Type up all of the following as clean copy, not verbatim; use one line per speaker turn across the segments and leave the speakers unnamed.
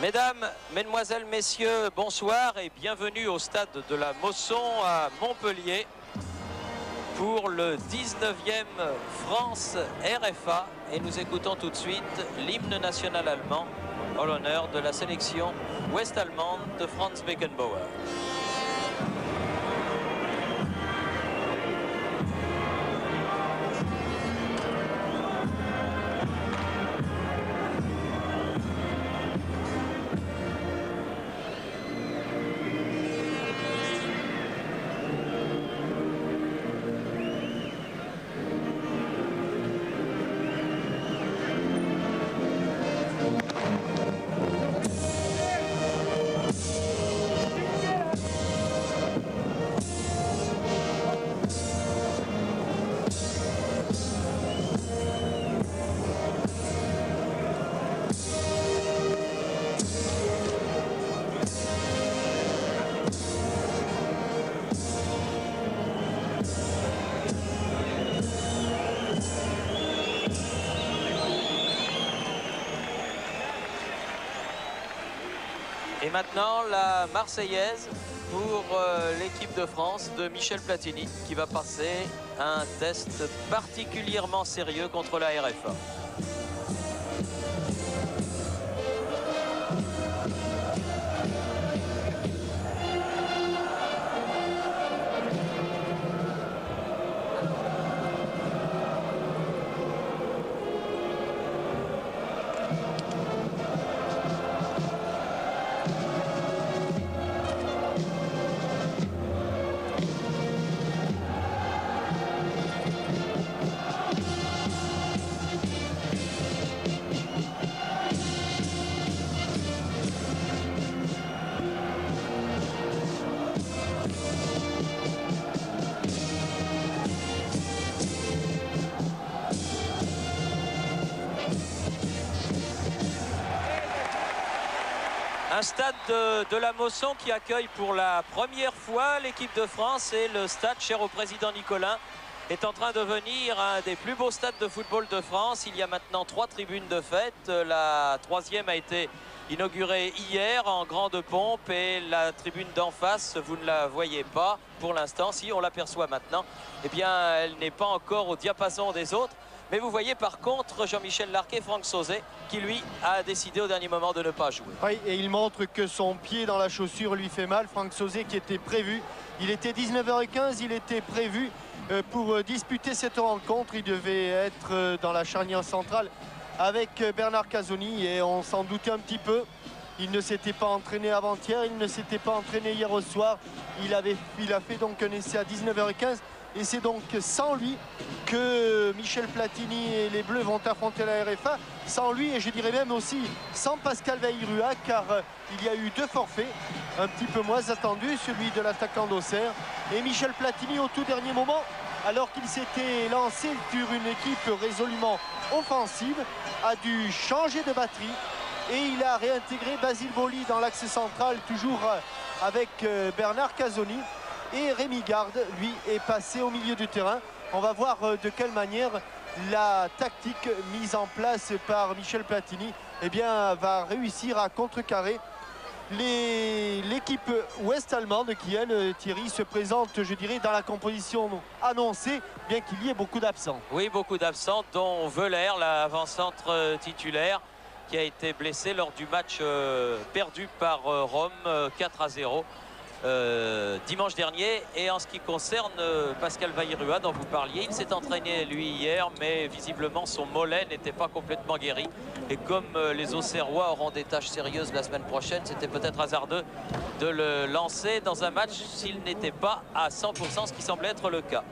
Mesdames, Mesdemoiselles, Messieurs, bonsoir et bienvenue au stade de la Mosson à Montpellier pour le 19e France RFA. Et nous écoutons tout de suite l'hymne national allemand en l'honneur de la sélection ouest-allemande de Franz Beckenbauer. Et maintenant, la Marseillaise pour l'équipe de France de Michel Platini qui va passer un test particulièrement sérieux contre la RFA. Un stade de la Mosson qui accueille pour la première fois l'équipe de France, et le stade cher au président Nicolin est en train de devenir un des plus beaux stades de football de France. Il y a maintenant 3 tribunes de fête. La 3e a été inaugurée hier en grande pompe, et la tribune d'en face, vous ne la voyez pas pour l'instant. Si on l'aperçoit maintenant, eh bien elle n'est pas encore au diapason des autres. Mais vous voyez par contre Jean-Michel Larquet, Franck Sauzet, qui lui a décidé au dernier moment de ne pas jouer.
Oui, et il montre que son pied dans la chaussure lui fait mal. Franck Sauzet qui était prévu, il était 19h15, il était prévu pour disputer cette rencontre. Il devait être dans la charnière centrale avec Bernard Casoni, et on s'en doutait un petit peu. Il ne s'était pas entraîné avant-hier, il ne s'était pas entraîné hier au soir. Il a fait donc un essai à 19h15. Et c'est donc sans lui que Michel Platini et les Bleus vont affronter la RFA. Sans lui, et je dirais même aussi sans Pascal Vaïrua, car il y a eu 2 forfaits, un petit peu moins attendus, celui de l'attaquant d'Auxerre. Et Michel Platini, au tout dernier moment, alors qu'il s'était lancé sur une équipe résolument offensive, a dû changer de batterie. Et il a réintégré Basile Boli dans l'axe central, toujours avec Bernard Casoni. Et Rémi Garde, lui, est passé au milieu du terrain. On va voir de quelle manière la tactique mise en place par Michel Platini va réussir à contrecarrer l'équipe ouest-allemande qui, elle, Thierry, se présente, je dirais, dans la composition annoncée, bien qu'il y ait beaucoup d'absents.
Oui, beaucoup d'absents, dont Veuler, l'avant-centre titulaire, qui a été blessé lors du match perdu par Rome 4-0. Dimanche dernier. Et en ce qui concerne Pascal Vaïrua dont vous parliez, il s'est entraîné lui hier, mais visiblement son mollet n'était pas complètement guéri, et comme les Auxerrois auront des tâches sérieuses la semaine prochaine, c'était peut-être hasardeux de le lancer dans un match s'il n'était pas à 100%, ce qui semble être le cas.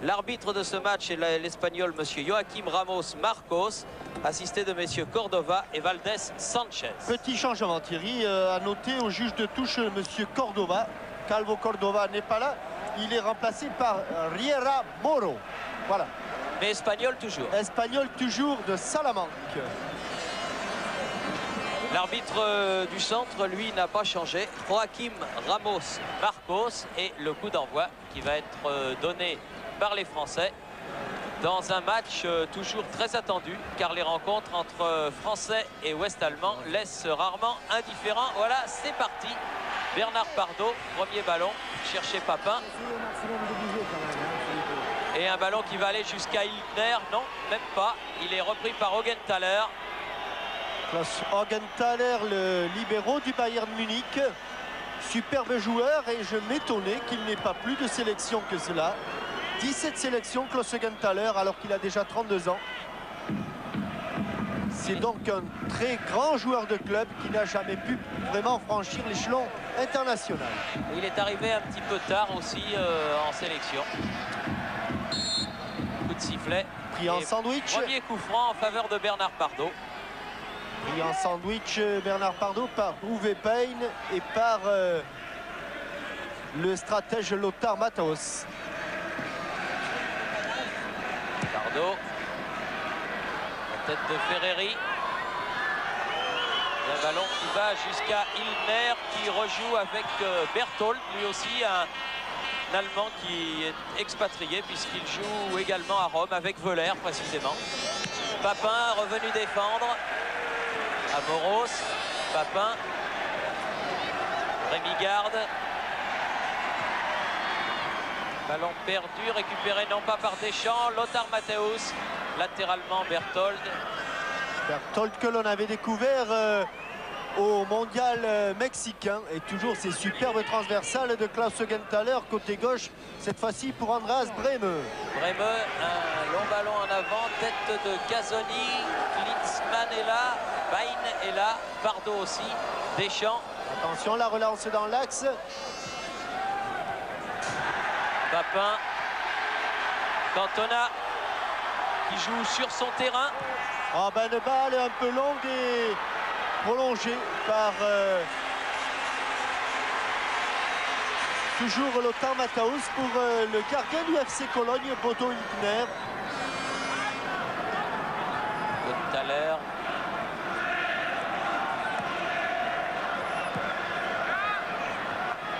L'arbitre de ce match est l'Espagnol monsieur Joaquim Ramos Marcos, assisté de messieurs Cordova et Valdés Sanchez.
Petit changement, Thierry, à noter au juge de touche monsieur Cordova. Calvo Cordova n'est pas là, il est remplacé par Riera Moro. Voilà.
Mais espagnol toujours.
Espagnol toujours de Salamanque.
L'arbitre du centre, lui, n'a pas changé. Joaquim Ramos Marcos, et le coup d'envoi qui va être donné par les Français dans un match toujours très attendu, car les rencontres entre Français et Ouest-Allemands laissent rarement indifférents. Voilà, c'est parti. Bernard Pardo, premier ballon, chercher Papin. Et un ballon qui va aller jusqu'à Ilkner. Non, même pas. Il est repris par Augenthaler.
Klaus Augenthaler, le libéraux du Bayern Munich. Superbe joueur et je m'étonnais qu'il n'ait pas plus de sélections que cela. 17 sélections, Klaus Augenthaler, alors qu'il a déjà 32 ans. C'est donc un très grand joueur de club qui n'a jamais pu vraiment franchir l'échelon international.
Il est arrivé un petit peu tard aussi en sélection. Coup de sifflet.
Pris en sandwich.
Premier coup franc en faveur de Bernard Pardo.
Pris en sandwich, Bernard Pardo par Uwe Pain et par le stratège Lothar Matthäus.
Pardo. La tête de Ferreri. Un ballon qui va jusqu'à Ilkner qui rejoue avec Berthold, lui aussi un Allemand qui est expatrié puisqu'il joue également à Rome avec Wöhler précisément. Papin revenu défendre. Amoros, Papin, Rémi Garde. Ballon perdu, récupéré non pas par Deschamps, Lothar Matthäus, latéralement Berthold.
Berthold que l'on avait découvert au mondial mexicain et toujours ces superbes transversales de Klaus Augenthaler côté gauche, cette fois-ci pour Andreas Brehme.
Brehme, un long ballon en avant, tête de Casoni, Klinsmann est là, Bain est là, Pardo aussi, Deschamps.
Attention, la relance dans l'axe.
Papin, Cantona qui joue sur son terrain.
Ah ben une balle un peu longue et prolongée par toujours Lothar Matthäus pour le gardien du FC Cologne, Bodo Illgner.
Augenthaler.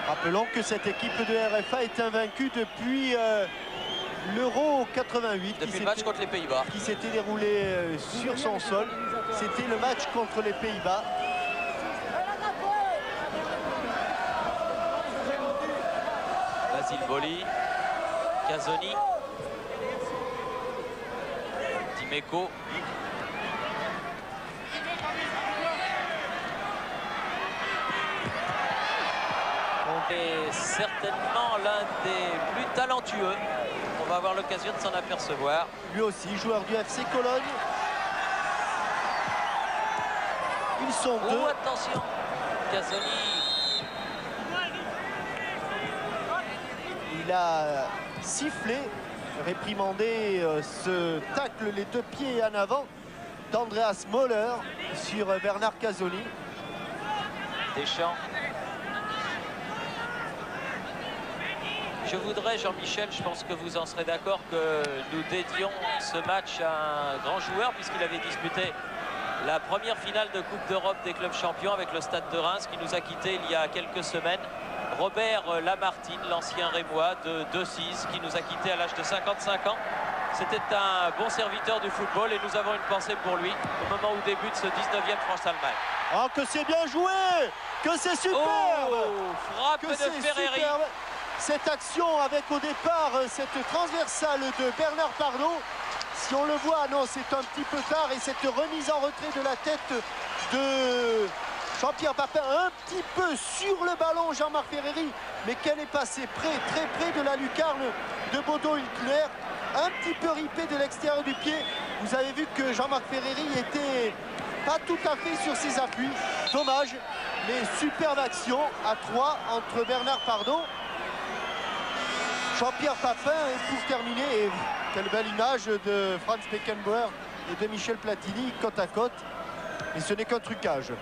Rappelons que cette équipe de RFA est invaincue depuis l'Euro 88.
Depuis le match contre les Pays-Bas.
Qui s'était déroulé sur son sol. C'était le match contre les Pays-Bas.
Basile Boli, Casoni, Dimeco. Et certainement l'un des plus talentueux. On va avoir l'occasion de s'en apercevoir.
Lui aussi, joueur du FC Cologne. Ils sont deux.
Oh, attention, Casoni.
Il a sifflé, réprimandé ce tacle, les deux pieds en avant d'Andreas Möller sur Bernard Casoni.
Deschamps. Je voudrais, Jean-Michel, je pense que vous en serez d'accord, que nous dédions ce match à un grand joueur puisqu'il avait disputé la première finale de Coupe d'Europe des clubs champions avec le Stade de Reims qui nous a quittés il y a quelques semaines. Robert Lamartine, l'ancien Rémois de 2-6 qui nous a quittés à l'âge de 55 ans. C'était un bon serviteur du football et nous avons une pensée pour lui au moment où débute ce 19e France-Allemagne.
Oh, que c'est bien joué! Que c'est superbe!
Oh, frappe de Ferreri.
Superbe. Cette action avec au départ cette transversale de Bernard Pardo. Si on le voit, non, c'est un petit peu tard. Et cette remise en retrait de la tête de Jean-Pierre Papin, un petit peu sur le ballon, Jean-Marc Ferreri, mais qu'elle est passée près, très près de la lucarne de Bodo Illgner. Un petit peu ripé de l'extérieur du pied. Vous avez vu que Jean-Marc Ferreri était pas tout à fait sur ses appuis. Dommage, mais superbe action à 3 entre Bernard Pardo, Jean-Pierre Papin, et pour terminer, et quelle belle image de Franz Beckenbauer et de Michel Platini côte à côte. Et ce n'est qu'un trucage.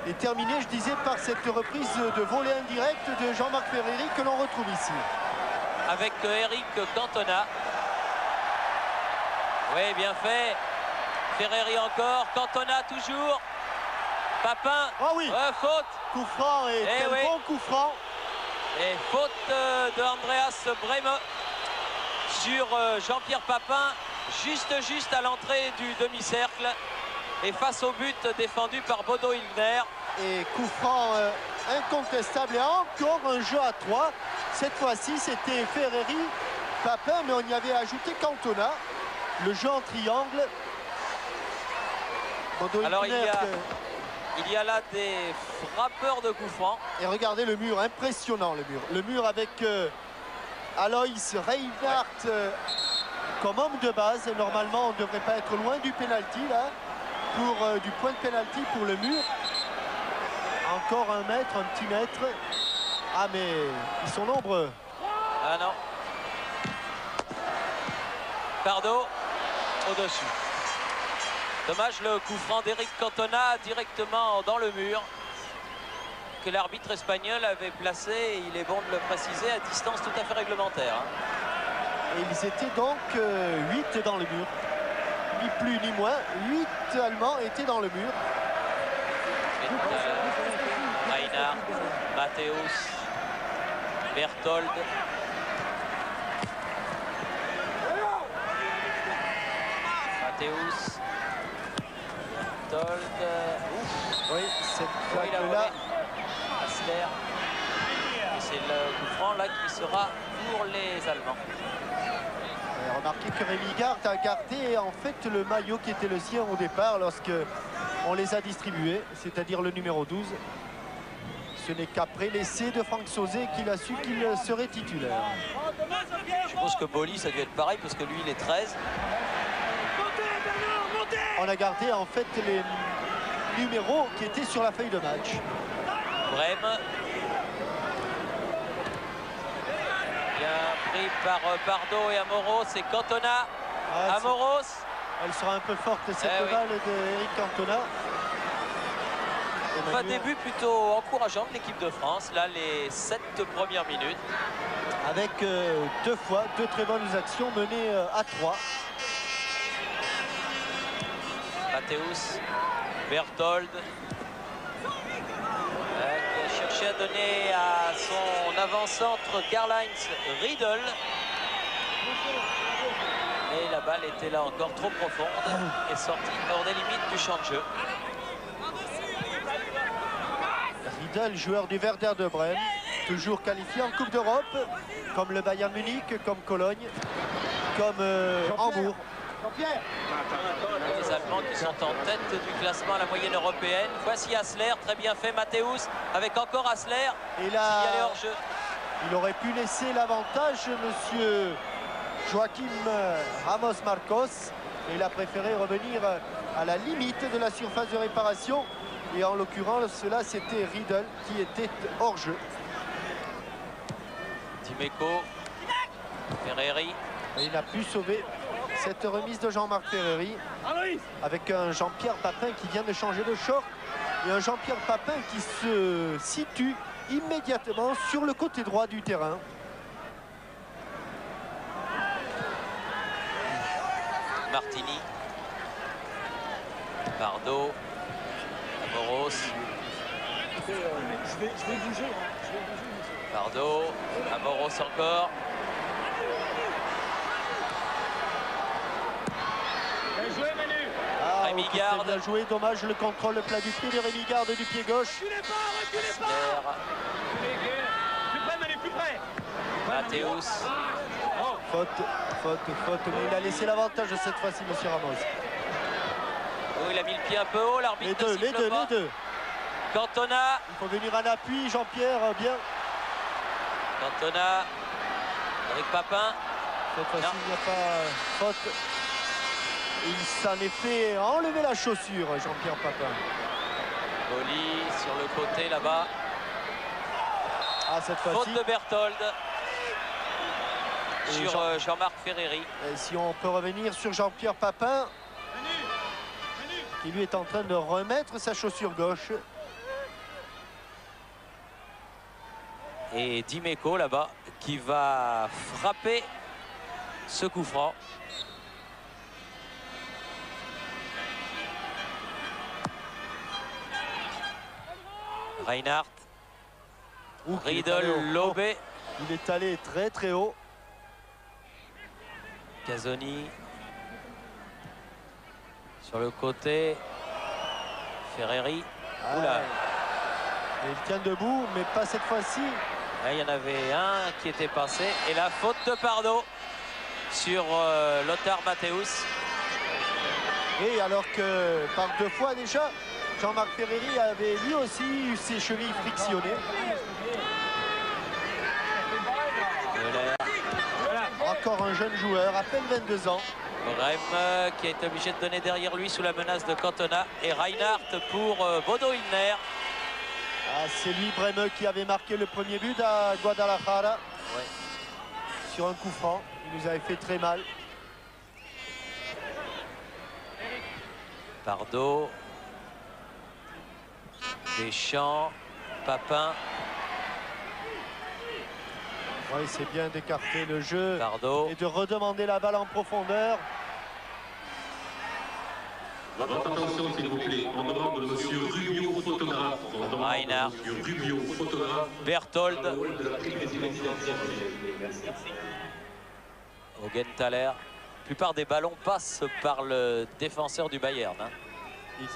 Et terminé, je disais, par cette reprise de volée indirecte de Jean-Marc Ferreri que l'on retrouve ici.
Avec Eric Cantona. Oui, bien fait. Ferreri encore, Cantona toujours. Papin,
oh oui,
faute.
Coup franc et quel bon coup franc.
Et faute de Andreas Brehme. sur Jean-Pierre Papin, juste à l'entrée du demi-cercle et face au but défendu par Bodo Illner.
Et coup franc incontestable et encore un jeu à 3. Cette fois-ci, c'était Ferreri, Papin, mais on y avait ajouté Cantona. Le jeu en triangle. Bodo
Alors
Illner,
il y a là des frappeurs de coups francs.
et regardez le mur, impressionnant le mur. Le mur avec Alois Reinhardt comme homme de base. Normalement, on ne devrait pas être loin du pénalty là, pour du point de pénalty pour le mur. Encore un mètre, un petit mètre. Ah mais ils sont nombreux.
Ah non. Pardo au-dessus. Dommage le coup franc d'Eric Cantona directement dans le mur que l'arbitre espagnol avait placé, et il est bon de le préciser, à distance tout à fait réglementaire.
Et ils étaient donc 8 dans le mur. Ni plus ni moins. 8 Allemands étaient dans le mur.
Reinhardt, Matthäus, Berthold. Matthäus, Berthold.
Oui, cette
Oui, la
plaque-là.
Hassler. Et c'est le coup franc là qui sera pour les Allemands.
Remarquez que Rémi Gard a gardé en fait le maillot qui était le sien au départ lorsque on les a distribués, c'est-à-dire le numéro 12. Ce n'est qu'après l'essai de Franck Sauzet qu'il a su qu'il serait titulaire.
Je suppose que Boli, ça a dû être pareil parce que lui, il est 13.
On a gardé en fait les numéros qui étaient sur la feuille de match.
Brême. Bien pris par Pardo et Amoros. C'est Cantona.
Ah,
Amoros.
Elle sera un peu forte cette
Eh oui.
balle d'Eric Cantona.
Un début plutôt encourageant de l'équipe de France. Là, les 7 premières minutes.
Avec deux très bonnes actions menées à 3.
Matthäus, Berthold. Qui a cherché à donner à son avant-centre Karl-Heinz Riedel. Et la balle était là encore trop profonde et sortie hors des limites du champ de jeu.
Riedel, joueur du Werder de Brême, toujours qualifié en Coupe d'Europe, comme le Bayern Munich, comme Cologne, comme Hambourg.
Les Allemands qui sont en tête du classement à la moyenne européenne. Voici Hassler, très bien fait Matthäus, avec encore Hassler.
Et là,
Il y allait hors jeu.
il aurait pu laisser l'avantage, monsieur Joachim Ramos Marcos. Et il a préféré revenir à la limite de la surface de réparation. Et en l'occurrence, cela c'était Riedel qui était hors jeu.
Dimeco, Ferreri.
Et il a pu sauver cette remise de Jean-Marc Ferreri avec un Jean-Pierre Papin qui vient de changer de short et un Jean-Pierre Papin qui se situe immédiatement sur le côté droit du terrain.
Martini, Pardo, Amoros.
Je vais bouger.
Pardo, Amoros encore.
Ah,
Rémi
ok,
Gard.
bien joué, dommage le contrôle plat du pied de Rémi Gard du pied gauche.
Matthäus.
Faute, mais il a laissé l'avantage cette fois-ci, monsieur Ramos.
Oh, il a mis le pied un peu haut, l'arbitre ne siffle pas.
Les deux.
Cantona.
Il faut venir en appui, Jean-Pierre, bien.
Cantona. Eric Papin.
Cette fois-ci, il n'y a pas faute. Il s'en est fait enlever la chaussure, Jean-Pierre Papin.
Boli sur le côté là-bas.
Ah, cette
Faute
fois-ci.
de Berthold.
Et
Sur Jean-Marc Ferreri.
Et si on peut revenir sur Jean-Pierre Papin, qui lui est en train de remettre sa chaussure gauche.
Et Dimeco là-bas qui va frapper ce coup franc. Reinhardt.
Il est allé
Riedel,
haut.
lobé.
Il est allé très très haut.
Casoni. Sur le côté, Ferreri. Oula.
Il tient debout, mais pas cette fois-ci.
Il y en avait un qui était passé. Et la faute de Pardo sur Lothar Matthäus.
Et alors que par 2 fois déjà, Jean-Marc Ferreri avait lui aussi eu ses chevilles frictionnées. Encore un jeune joueur, à peine 22 ans.
Brême qui est obligé de donner derrière lui sous la menace de Cantona. Et Reinhardt pour Bodo Illner.
Ah, c'est lui, Brême, qui avait marqué le premier but à Guadalajara.
Ouais.
Sur un coup franc. Il nous avait fait très mal.
Pardo. Deschamps. Papin.
Oui, c'est bien d'écarter le jeu.
Pardo.
Et de redemander la balle en profondeur.
Votre attention, s'il vous plaît. On demande monsieur Rubio, photographe.
Reinhardt.
Monsieur Rubio, photographe.
Berthold. Augenthaler. La plupart des ballons passent par le défenseur du Bayern. Hein.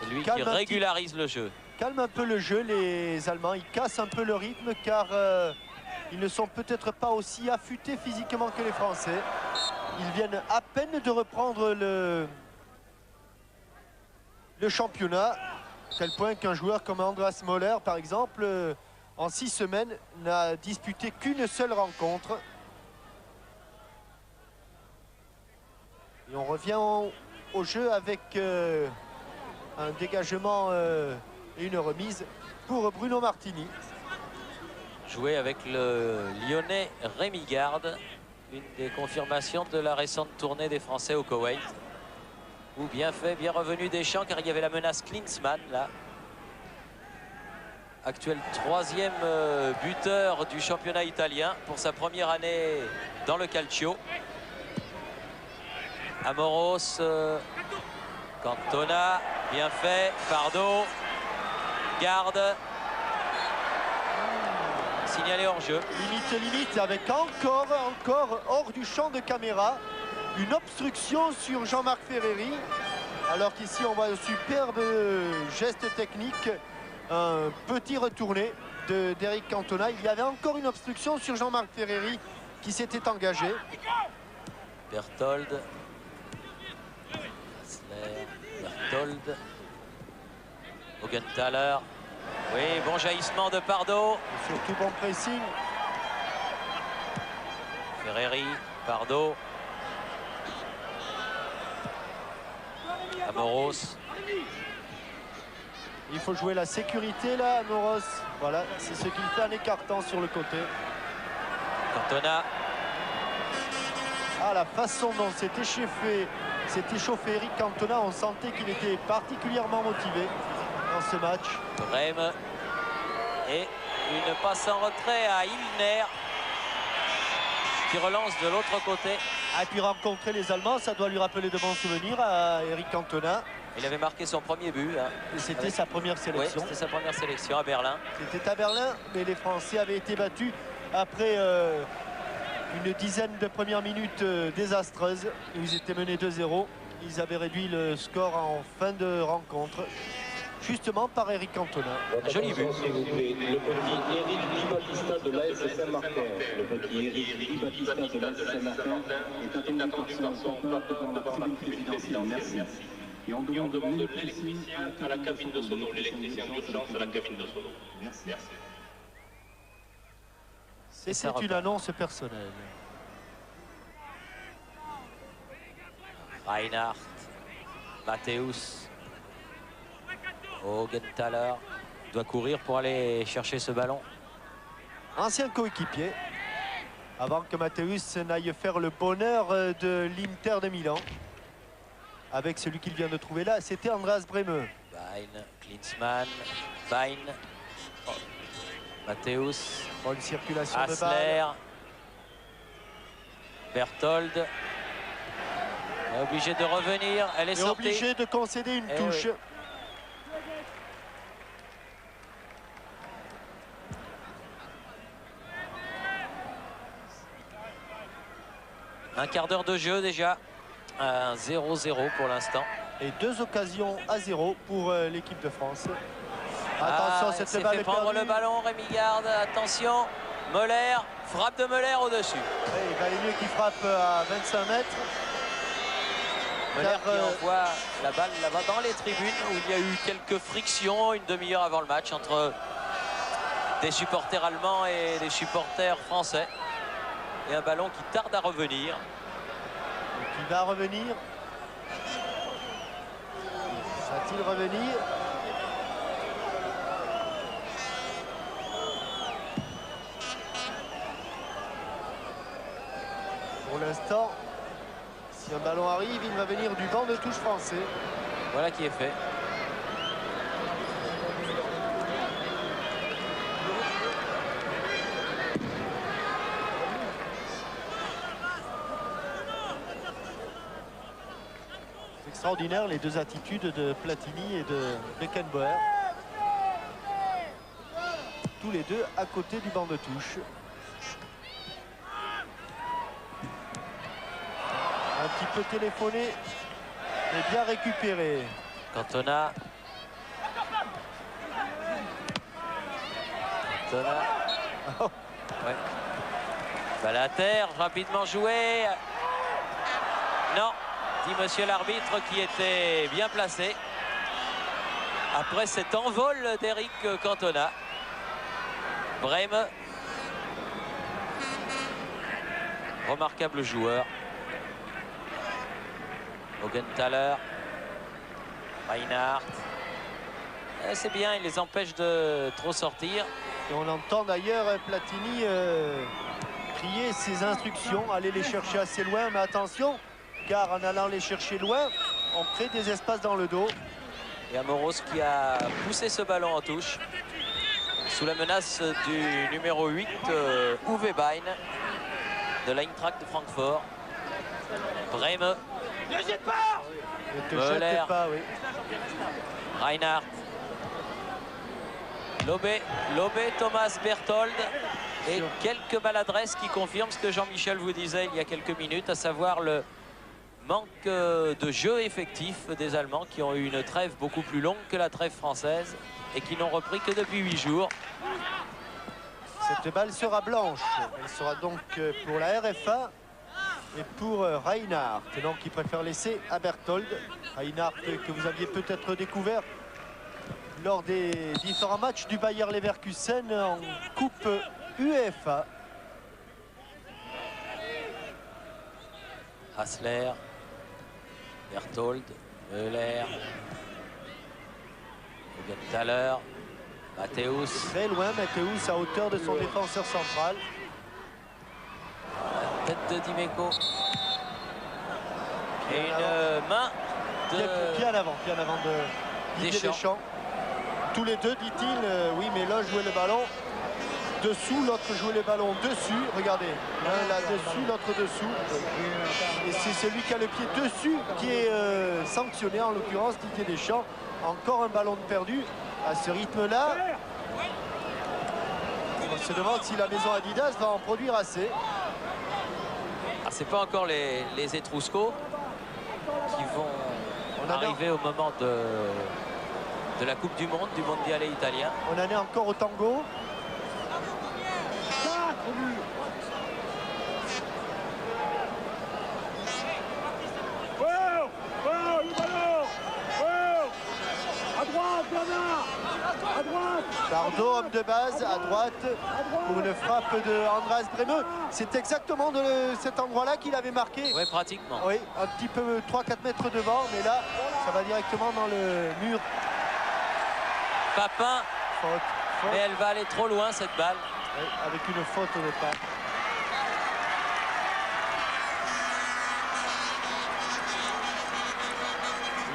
C'est lui qui régularise le jeu.
Calme un peu le jeu, les Allemands. Ils cassent un peu le rythme car ils ne sont peut-être pas aussi affûtés physiquement que les Français. Ils viennent à peine de reprendre le championnat, à tel point qu'un joueur comme Andreas Möller, par exemple, en 6 semaines, n'a disputé qu'une seule rencontre. Et on revient au jeu avec un dégagement et une remise pour Bruno Martini.
Joué avec le Lyonnais Rémi Garde, une des confirmations de la récente tournée des Français au Koweït. Ou bien fait, bien revenu Deschamps, car il y avait la menace Klinsmann là. Actuel 3e buteur du championnat italien pour sa première année dans le Calcio. Amoros, Cantona, bien fait, Pardo, Garde. Signalé hors jeu.
Limite, avec encore hors du champ de caméra. Une obstruction sur Jean-Marc Ferreri, alors qu'ici on voit un superbe geste technique, un petit retourné d'Eric Cantona. Il y avait encore une obstruction sur Jean-Marc Ferreri qui s'était engagé.
Berthold. Hassler, Berthold. Augenthaler. Oui, bon jaillissement de Pardo.
Et surtout bon pressing.
Ferreri, Pardo. Amoros.
Il faut jouer la sécurité là, Amoros. Voilà, c'est ce qu'il fait en écartant sur le côté.
Cantona.
Ah, la façon dont s'est échauffé Eric Cantona, on sentait qu'il était particulièrement motivé dans ce match.
Brême. Et une passe en retrait à Illner, qui relance de l'autre côté.
Et puis rencontrer les Allemands, ça doit lui rappeler de bons souvenirs à Eric Cantona.
Il avait marqué son premier but. Hein.
C'était sa première sélection.
Oui, c'était sa première sélection à Berlin.
C'était à Berlin, mais les Français avaient été battus après une dizaine de premières minutes désastreuses. Ils étaient menés 2-0. Ils avaient réduit le score en fin de rencontre, justement par Eric Cantona.
Un joli but.
S'il vous plaît, le petit Eric Di Battista de l'AS Saint-Martin. Le petit Eric Di Battista de l'AS Saint-Martin est attendu par son papa devant la tribune présidentielle. Merci. Et on demande l'électricien à la cabine de sono, l'électricien d'urgence à la cabine de sono. Merci.
C'est une annonce personnelle.
Reinhardt, Matthäus, Augenthaler doit courir pour aller chercher ce ballon.
Ancien coéquipier, avant que Matthäus n'aille faire le bonheur de l'Inter de Milan. Avec celui qu'il vient de trouver là, c'était Andreas Brême.
Bain, Klinsmann, Bain, Matthäus,
Bonne circulation de balle.
Hassler, Berthold. Elle est obligée de revenir, elle est
Et
sortie.
obligé de concéder une touche.
Oui. Un quart d'heure de jeu déjà. 0-0 pour l'instant.
Et 2 occasions à 0 pour l'équipe de France. Attention, cette balle est
prendre
perdue.
le ballon, Rémi Garde. Attention, Moller, frappe de Moller au-dessus.
Ouais, il valait mieux qu'il frappe à 25 mètres.
Moller qui envoie la balle là-bas dans les tribunes où il y a eu quelques frictions une demi-heure avant le match entre des supporters allemands et des supporters français. Et un ballon qui tarde à revenir.
Qui va revenir. Va-t-il revenir? Pour l'instant, si un ballon arrive, il va venir du banc de touche français.
Voilà qui est fait.
C'est extraordinaire les deux attitudes de Platini et de Beckenbauer. Tous les deux à côté du banc de touche. Un petit peu téléphoné, mais bien récupéré.
Cantona.
Oh.
Ouais. Balle à terre, rapidement joué. Non, dit monsieur l'arbitre qui était bien placé. Après cet envol d'Eric Cantona. Brême. Remarquable joueur. Augenthaler. Reinhardt. C'est bien, il les empêche de trop sortir.
Et on entend d'ailleurs Platini crier ses instructions, aller les chercher assez loin, mais attention, car en allant les chercher loin, on crée des espaces dans le dos.
Et Amoros qui a poussé ce ballon en touche sous la menace du numéro 8, Uwe Bein de l'Eintracht de Francfort. Brême.
Ne te
Moller.
jette pas, oui.
Reinhardt. Lobé, Thomas Berthold. Et quelques maladresses qui confirment ce que Jean-Michel vous disait il y a quelques minutes, à savoir le manque de jeu effectif des Allemands qui ont eu une trêve beaucoup plus longue que la trêve française et qui n'ont repris que depuis 8 jours.
Cette balle sera blanche. Elle sera donc pour la RFA et pour Reinhardt. Donc il préfère laisser à Berthold. Reinhardt que vous aviez peut-être découvert lors des différents matchs du Bayer Leverkusen en Coupe UEFA.
Hassler, Berthold, Müller, Augenthaler, Matthäus.
Très loin, Matthäus à hauteur de son défenseur central.
La tête de Dimeco. Et une main de
Bien avant de Didier Deschamps. Tous les deux, dit-il, oui, mais l'un jouait le ballon dessous, l'autre jouait le ballon dessus. Regardez, l'un là-dessus, l'autre dessous. Et c'est celui qui a le pied dessus qui est sanctionné, en l'occurrence Didier Deschamps. Encore un ballon perdu à ce rythme-là. On se demande si la maison Adidas va en produire assez.
Ah, c'est pas encore les Etrusco qui vont arriver au moment de la Coupe du Monde, du mondial italien.
On en est encore au tango.
À droite.
Bardot, homme de base, à droite, pour une frappe de Andreas Breme. C'est exactement de cet endroit-là qu'il avait marqué.
Oui, pratiquement.
Oui, un petit peu 3-4 mètres devant, mais là, ça va directement dans le mur.
Papin,
Faute.
mais elle va aller trop loin cette balle.
Oui, avec une faute au départ.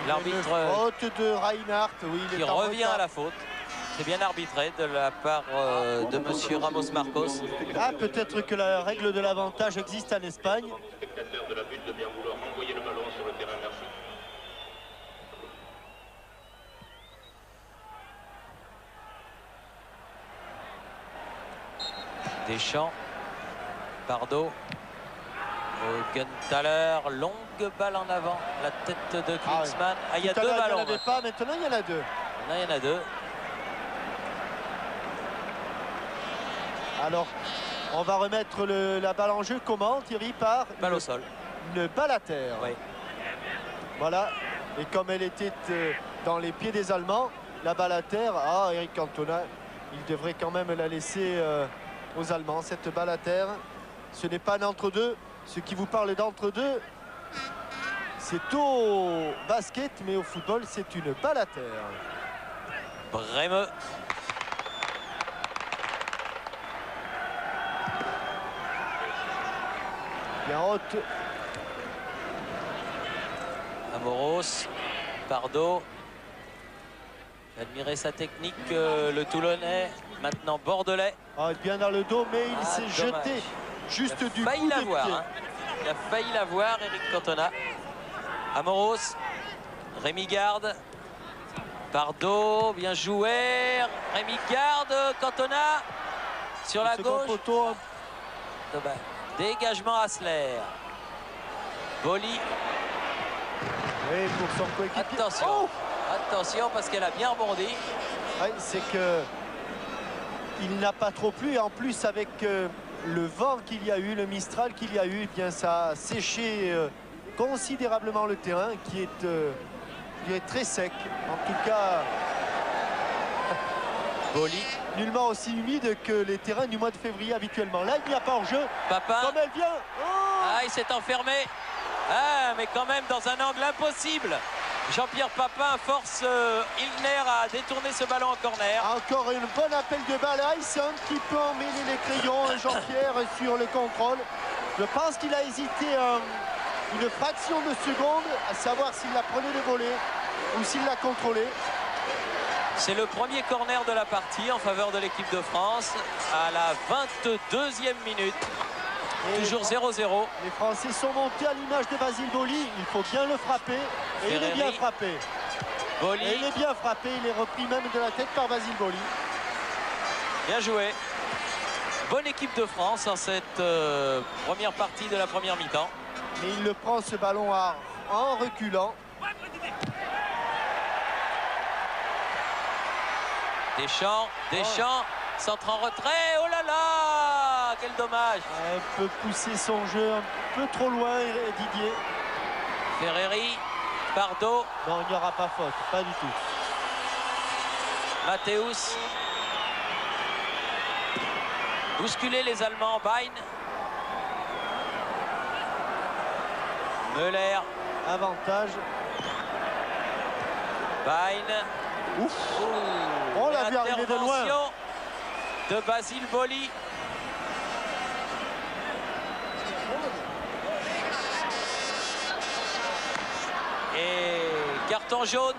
L'arbitre
Faute de Reinhardt, oui, il
qui
est en
revient
retard.
à la faute. C'est bien arbitré de la part de monsieur Ramos Marcos.
Ah, peut-être que la règle de l'avantage existe en Espagne.
Spectateur de la butte de bien vouloir envoyer le ballon sur le terrain, merci.
Deschamps, Bardot, Augenthaler, longue balle en avant, la tête de Klinsmann. Ah, il y a deux ballons.
Il n'y en avait pas, maintenant il y en a deux.
Là, il y en a deux.
Alors, on va remettre la balle en jeu. Comment, Thierry? Par
balle au sol.
Une balle à terre.
Oui.
Voilà. Et comme elle était dans les pieds des Allemands, la balle à terre, Eric Cantona, il devrait quand même la laisser aux Allemands. Cette balle à terre, ce n'est pas un entre-deux. Ce qui vous parle d'entre-deux, c'est au basket, mais au football, c'est une balle à terre.
Bremeux.
Bien haute.
Amoros, Pardo. Admirer sa technique, le Toulonnais, maintenant bordelais.
Bien dans le dos, mais il s'est jeté juste du coup de pied.
Il a failli l'avoir, Eric Cantona. Amoros, Rémi Garde, Pardo, bien joué. Rémi Garde, Cantona sur la gauche. Dégagement Hassler. Boli.
Et pour son coéquipier.
Attention, attention parce qu'elle a bien rebondi.
Oui, c'est que il n'a pas trop plu et en plus avec le vent qu'il y a eu, le Mistral qu'il y a eu, bien ça a séché considérablement le terrain qui est très sec. En tout cas,
Boli.
Nullement aussi humide que les terrains du mois de février habituellement. Là, il n'y a pas hors-jeu.
Papin.
Comme elle vient.
Il s'est enfermé. Mais quand même dans un angle impossible. Jean-Pierre Papin force Ilner à détourner ce ballon en corner.
Encore une bonne appel de balle. Il s'est un petit peu emmêlé les crayons, Jean-Pierre, sur le contrôle. Je pense qu'il a hésité une fraction de seconde à savoir s'il la prenait de voler ou s'il la contrôlait.
C'est le premier corner de la partie en faveur de l'équipe de France à la 22e minute. Et toujours 0-0.
Les Français sont montés à l'image de Basile Boli. Il faut bien le frapper. Et il est bien frappé.
Boli.
Et il est bien frappé. Il est repris même de la tête par Basile Boli.
Bien joué. Bonne équipe de France en cette première partie de la première mi-temps.
Mais il le prend ce ballon en reculant.
Deschamps, centre en retrait. Oh là là, quel dommage.
Un peu pousser son jeu un peu trop loin, Didier.
Ferreri, Pardo.
Non, il n'y aura pas faute, pas du tout.
Matthäus. Bousculer les Allemands, Bein. Müller.
Avantage.
Bein.
Ouf. On l'a vu arriver de loin.
De Basile Boli. Et carton jaune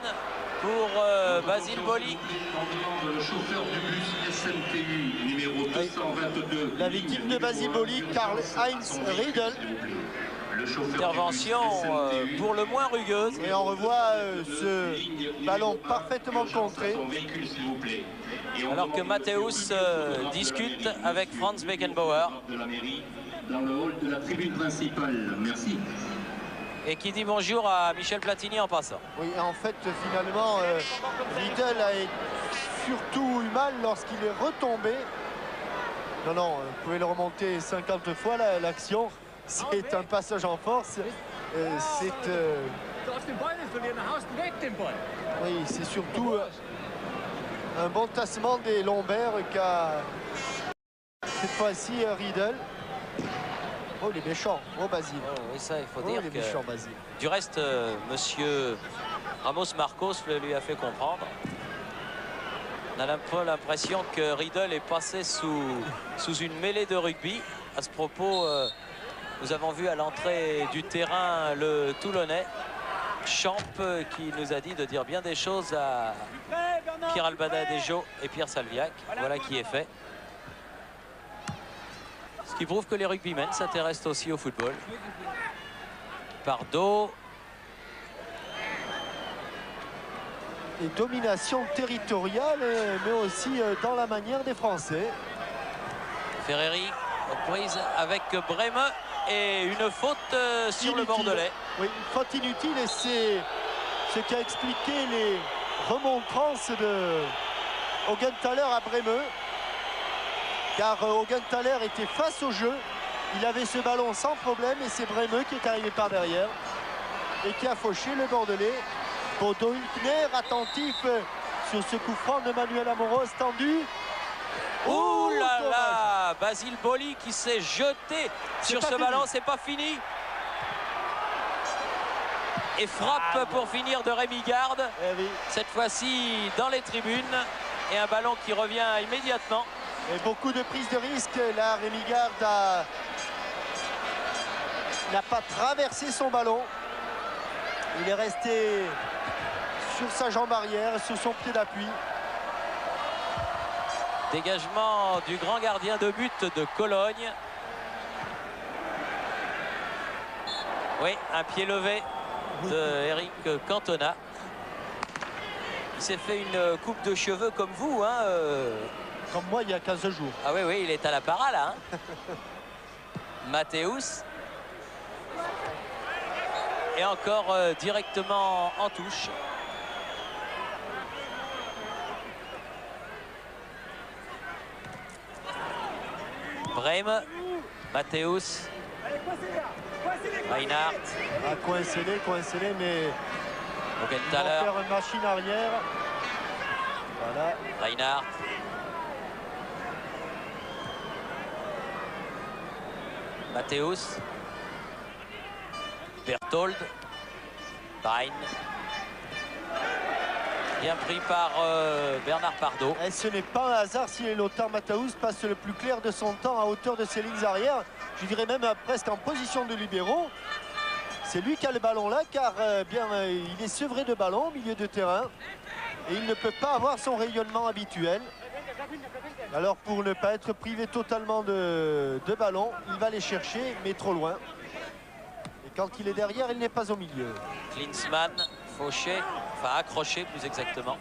pour Basile Boli.
Le chauffeur du bus SMTU numéro 222.
La victime de Basile Boli, Karl-Heinz Riedel.
Intervention pour le moins rugueuse.
Et on revoit ce ballon parfaitement contré.
Alors que Matthäus discute avec Franz Beckenbauer.
Dans le hall de la tribune principale. Merci.
Et qui dit bonjour à Michel Platini en passant.
Oui, en fait, finalement, Riedel a surtout eu mal lorsqu'il est retombé. Non, vous pouvez le remonter 50 fois, l'action. C'est un passage en force. Oui, c'est surtout un bon tassement des lombaires qu'a cette fois-ci Riedel. Oh, les méchants, Basile.
Oui, ça, il faut dire
les
que...
méchants, Basile.
Du reste, monsieur Ramos Marcos le lui a fait comprendre. On a un peu l'impression que Riedel est passé sous une mêlée de rugby. À ce propos, nous avons vu à l'entrée du terrain le Toulonnais, Champ, qui nous a dit de dire bien des choses à Pierre Albada-Dejo et Pierre Salviac. Voilà qui est fait. Ce qui prouve que les rugbymen s'intéressent aussi au football. Pardo.
Et domination territoriale, mais aussi dans la manière des Français.
Ferreri. Prise avec Breme et une faute sur le Bordelais.
Oui, une faute inutile et c'est ce qui a expliqué les remontrances de Augenthaler à Breme. Car Augenthaler était face au jeu. Il avait ce ballon sans problème et c'est Breme qui est arrivé par derrière et qui a fauché le Bordelais. Bodo Hülkner attentif sur ce coup franc de Manuel Amoros tendu.
Ouh là là, Basile Boli qui s'est jeté sur ce ballon, c'est pas fini. Et frappe pour finir de Rémi Garde.
Eh oui.
Cette fois-ci dans les tribunes. Et un ballon qui revient immédiatement.
Et beaucoup de prises de risque. Là, Rémi Garde n'a pas traversé son ballon. Il est resté sur sa jambe arrière, sur son pied d'appui.
Dégagement du grand gardien de but de Cologne. Oui, un pied levé de Eric Cantona. Il s'est fait une coupe de cheveux comme vous, hein,
Comme moi, il y a 15 jours.
Ah oui, oui, il est à la para, là. Hein. Mathéus. Et encore directement en touche. Breme, Mathéus, Reinhardt.
Coincé-les, mais ils vont
Augenthaler,
faire une machine arrière. Voilà.
Reinhardt. Mathéus. Berthold. Bain. Bien pris par Bernard Pardo.
Et ce n'est pas un hasard si Lothar Matthäus passe le plus clair de son temps à hauteur de ses lignes arrière. Je dirais même presque en position de libéraux. C'est lui qui a le ballon là car il est sevré de ballon au milieu de terrain. Et il ne peut pas avoir son rayonnement habituel. Alors pour ne pas être privé totalement de ballon, il va les chercher mais trop loin. Et quand il est derrière, il n'est pas au milieu.
Klinsmann, fauché, enfin accroché plus exactement.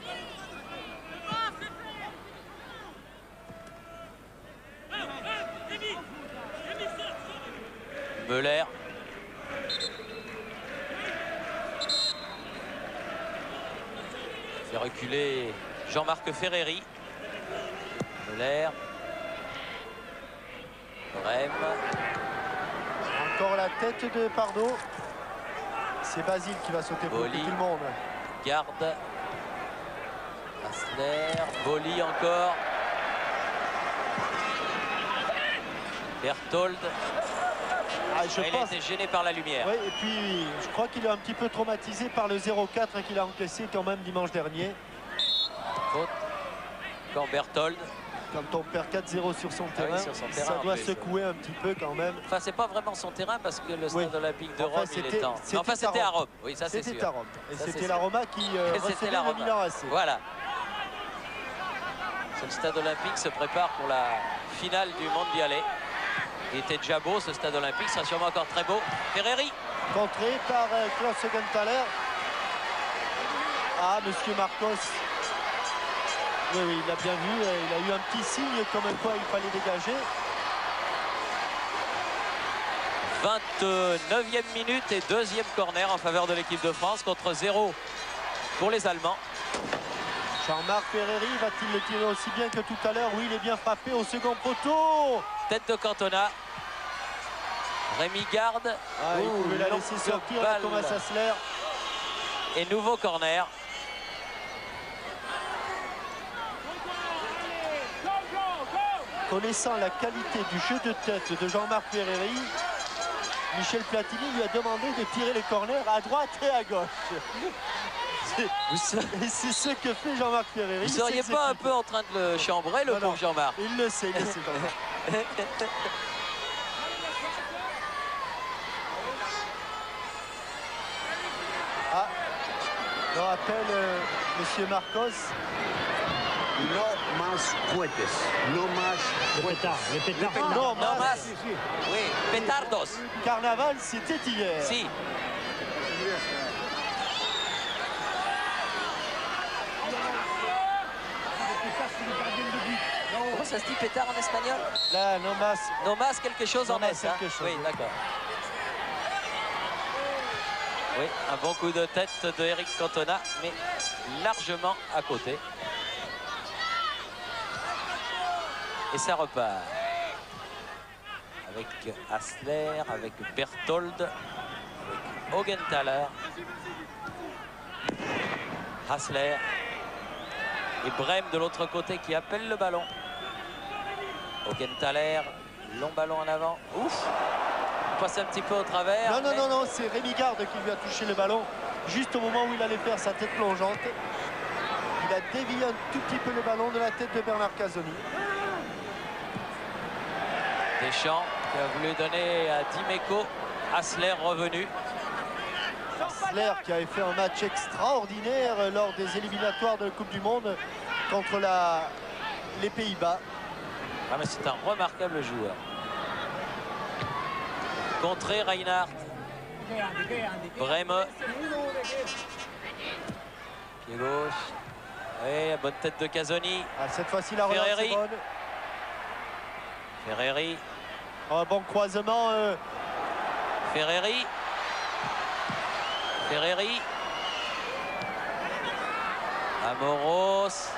Müller. Fait reculer Jean-Marc Ferreri. Müller. Breme.
Encore la tête de Pardo. C'est Basile qui va sauter pour
Boli.
tout le monde.
Garde. Asler. Boli encore. Berthold. Il a été gêné par la lumière.
Oui, et puis je crois qu'il est un petit peu traumatisé par le 0-4 qu'il a encaissé quand même dimanche dernier.
Faute. Quand Berthold.
Quand on perd 4-0 sur son terrain,
oui, sur son terrain,
ça doit
plus,
secouer un petit peu quand même.
Enfin, c'est pas vraiment son terrain parce que le stade olympique de
Enfin,
Rome, il est en... Enfin, c'était à Rome. Oui, ça c'est sûr.
C'était à Rome. Et
Ça,
c'était
c'est
la
sûr.
Roma qui recevait le Milan AC.
Voilà. Ce stade olympique se prépare pour la finale du Mondialé. Il était déjà beau ce stade olympique, sera sûrement encore très beau. Ferreri.
Contré par Klaus Augenthaler. Ah, monsieur Marcos. Oui, oui, il a bien vu. Il a eu un petit signe comme quoi il fallait dégager.
29e minute et deuxième corner en faveur de l'équipe de France contre 0 pour les Allemands.
Jean-Marc Ferreri va-t-il le tirer aussi bien que tout à l'heure? Oui, il est bien frappé au second poteau.
Tête de Cantona. Rémi Garde.
Ah, il pouvait la laisser sortir à Thomas Asler.
Et nouveau corner.
Connaissant la qualité du jeu de tête de Jean-Marc Ferreri, Michel Platini lui a demandé de tirer les corners à droite et à gauche. Et c'est ce que fait Jean-Marc Ferreri.
Vous ne seriez pas un peu en train de le chambrer, le pauvre Jean-Marc?
Il le sait, Jean-Marc. Ah, on rappelle Monsieur Marcos.
No más cohetes. No más
Les pétards.
No más. Oui, petardos.
Carnaval, c'était hier.
Si. ça se dit pétard en espagnol?
Là, Nomas.
Nomas quelque chose en
Nomas
S. Hein?
quelque chose,
Oui,
oui.
d'accord. Oui, un bon coup de tête de Eric Cantona, mais largement à côté. Et ça repart. Avec Hassler, avec Berthold, avec Augenthaler. Hassler. Et Brem de l'autre côté qui appelle le ballon. Augenthaler, long ballon en avant. Ouf! Passe un petit peu au travers.
Non, non,
mais...
non, non, c'est Rémi Garde qui lui a touché le ballon juste au moment où il allait faire sa tête plongeante. Il a dévié un tout petit peu le ballon de la tête de Bernard Casoni.
Deschamps qui a voulu donner à Dimeco. Hassler revenu.
Hassler qui avait fait un match extraordinaire lors des éliminatoires de la Coupe du Monde contre les Pays-Bas.
Ah, mais c'est un remarquable joueur. Contré Reinhardt. Breme. Pied gauche. Oui, bonne tête de Casoni.
Ah, cette fois-ci, la relance est bonne.
Ferreri.
Un bon croisement.
Ferreri. Ferreri. Amoros.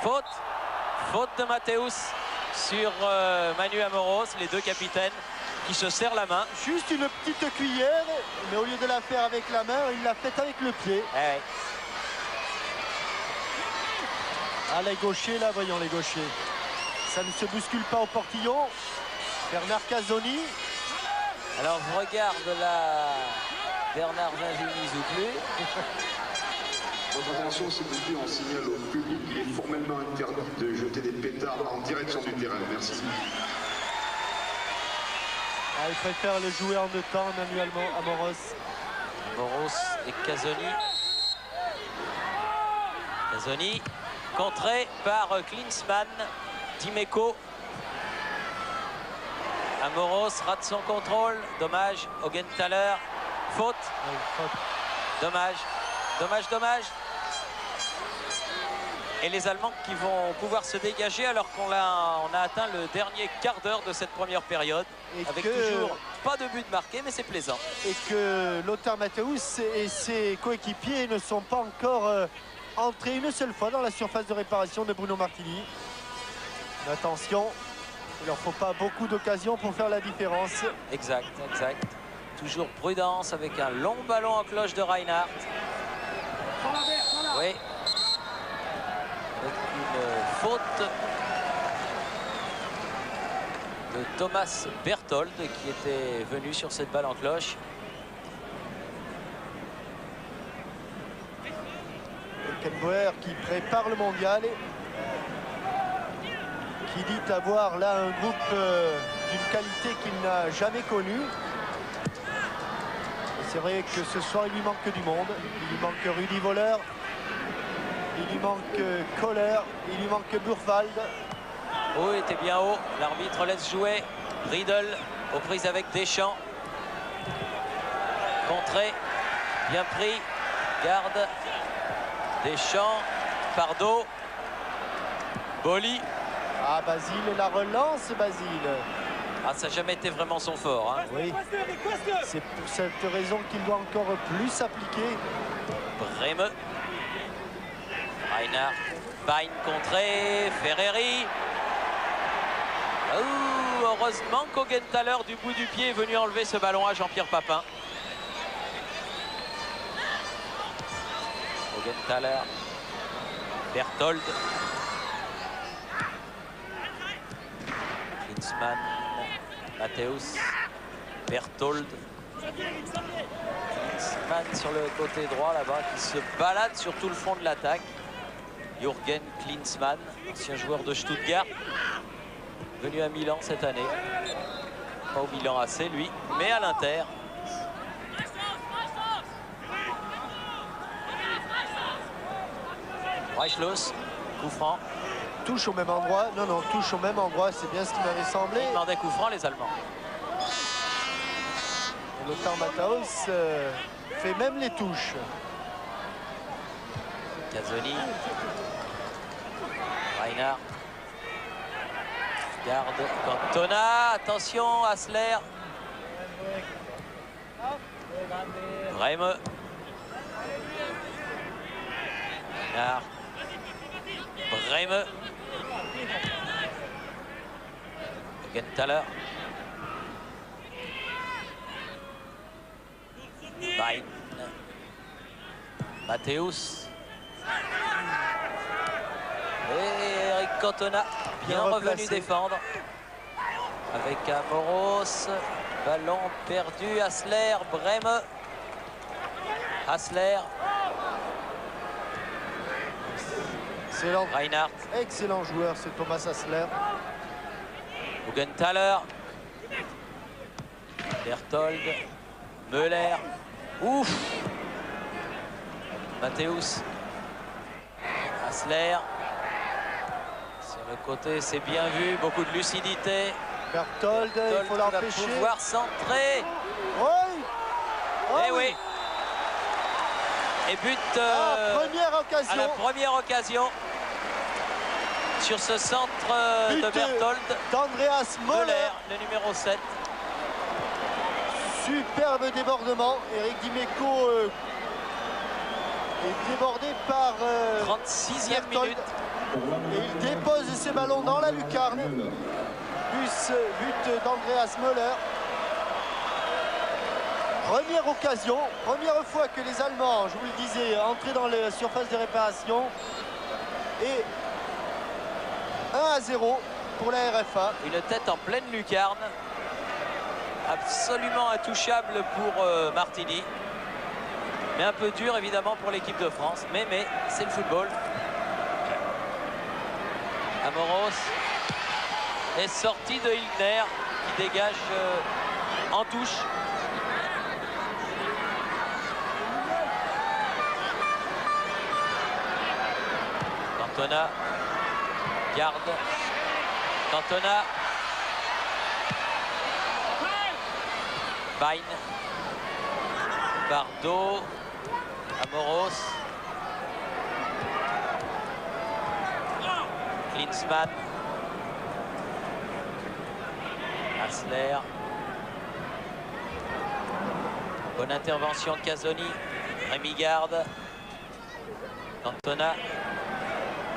Faute. Faute de Matthäus sur Manu Amoros, les deux capitaines qui se serrent la main.
Juste une petite cuillère, mais au lieu de la faire avec la main, il l'a faite avec le pied.
Eh.
Ah, les gauchers, là, voyons les gauchers. Ça ne se bouscule pas au portillon. Bernard Casoni.
Alors, je regarde là Bernard Gingini ou plus.
Votre attention, s'il vous plaît, on signale au public qu'il est formellement interdit de jeter des pétards en direction du terrain. Merci.
Ah, il préfère le jouer en deux temps manuellement, Amoros.
Amoros et Casoni. Casoni, contré par Klinsmann. Dimeco. Amoros rate son contrôle. Dommage. Augenthaler. Faute.
Oui, faute.
Dommage. Dommage, dommage. Et les Allemands qui vont pouvoir se dégager alors qu'on a atteint le dernier quart d'heure de cette première période.
Et
avec toujours pas de but marqué, mais c'est plaisant.
Et que Lothar Matthäus et ses coéquipiers ne sont pas encore entrés une seule fois dans la surface de réparation de Bruno Martini. Mais attention, il ne leur faut pas beaucoup d'occasions pour faire la différence.
Exact, exact. Toujours prudence avec un long ballon en cloche de Reinhardt. Oui. Avec une faute de Thomas Berthold qui était venu sur cette balle en cloche.
Beckenbauer qui prépare le mondial, qui dit avoir là un groupe d'une qualité qu'il n'a jamais connue. C'est vrai que ce soir il lui manque du monde. Il lui manque Rudi Voller, il lui manque Kohler, il lui manque Burwald.
Oh, il était bien haut. L'arbitre laisse jouer. Riedel aux prises avec Deschamps. Contré. Bien pris. Garde. Deschamps. Pardo. Boli.
Ah, Basile, la relance, Basile.
Ah, ça n'a jamais été vraiment son fort. Hein.
Oui. C'est pour cette raison qu'il doit encore plus s'appliquer.
Breme. Reinhardt. Bain contré. Ferreri. Oh, heureusement qu'Augenthaler du bout du pied est venu enlever ce ballon à Jean-Pierre Papin. Augenthaler. Berthold. Klinsmann. Matthäus. Berthold. Klinsmann sur le côté droit là-bas qui se balade sur tout le fond de l'attaque. Jürgen Klinsmann, ancien joueur de Stuttgart, venu à Milan cette année. Pas au Milan AC lui, mais à l'Inter. Reichlos, coup franc.
Touche au même endroit. Non, non, touche au même endroit. C'est bien ce qui m'avait semblé.
Ils demandaient coup franc les Allemands.
Et Lothar Matthäus fait même les touches.
Casoni. Reinhardt. Garde Cantona, attention, Hassler. Breme. Breme. Genthaler. Bain. Matthäus. Et Eric Cantona, bien revenu défendre. Avec Amoros. Ballon perdu. Hassler. Breme. Hassler.
Excellent.
Reinhardt.
Excellent joueur, c'est Thomas Hassler.
Genthaler. Berthold. Müller. Ouf. Matthäus. Hassler. Sur le côté, c'est bien vu. Beaucoup de lucidité.
Berthold, il faut l'empêcher.
Pouvoir centrer.
Oui. Oh,
Et oui. Et but
première occasion.
à la première occasion. Sur ce centre de Berthold.
d'Andreas
Müller, le numéro 7.
Superbe débordement. Eric Dimeco est débordé par
36e
Berthold.
minute.
Et il dépose ses ballons dans la lucarne. But d'Andreas Müller. Première occasion, première fois que les Allemands, je vous le disais, entraient dans la surface de réparation. Et 1-0 pour la RFA.
Une tête en pleine lucarne. Absolument intouchable pour Martini. Mais un peu dur évidemment pour l'équipe de France. Mais c'est le football. Amoros est sorti de Hildner qui dégage en touche. Cantona. Garde. Cantona. Bain. Bardot. Amoros. Klinsmann. Hassler. Bonne intervention de Casoni. Rémi Garde. Cantona.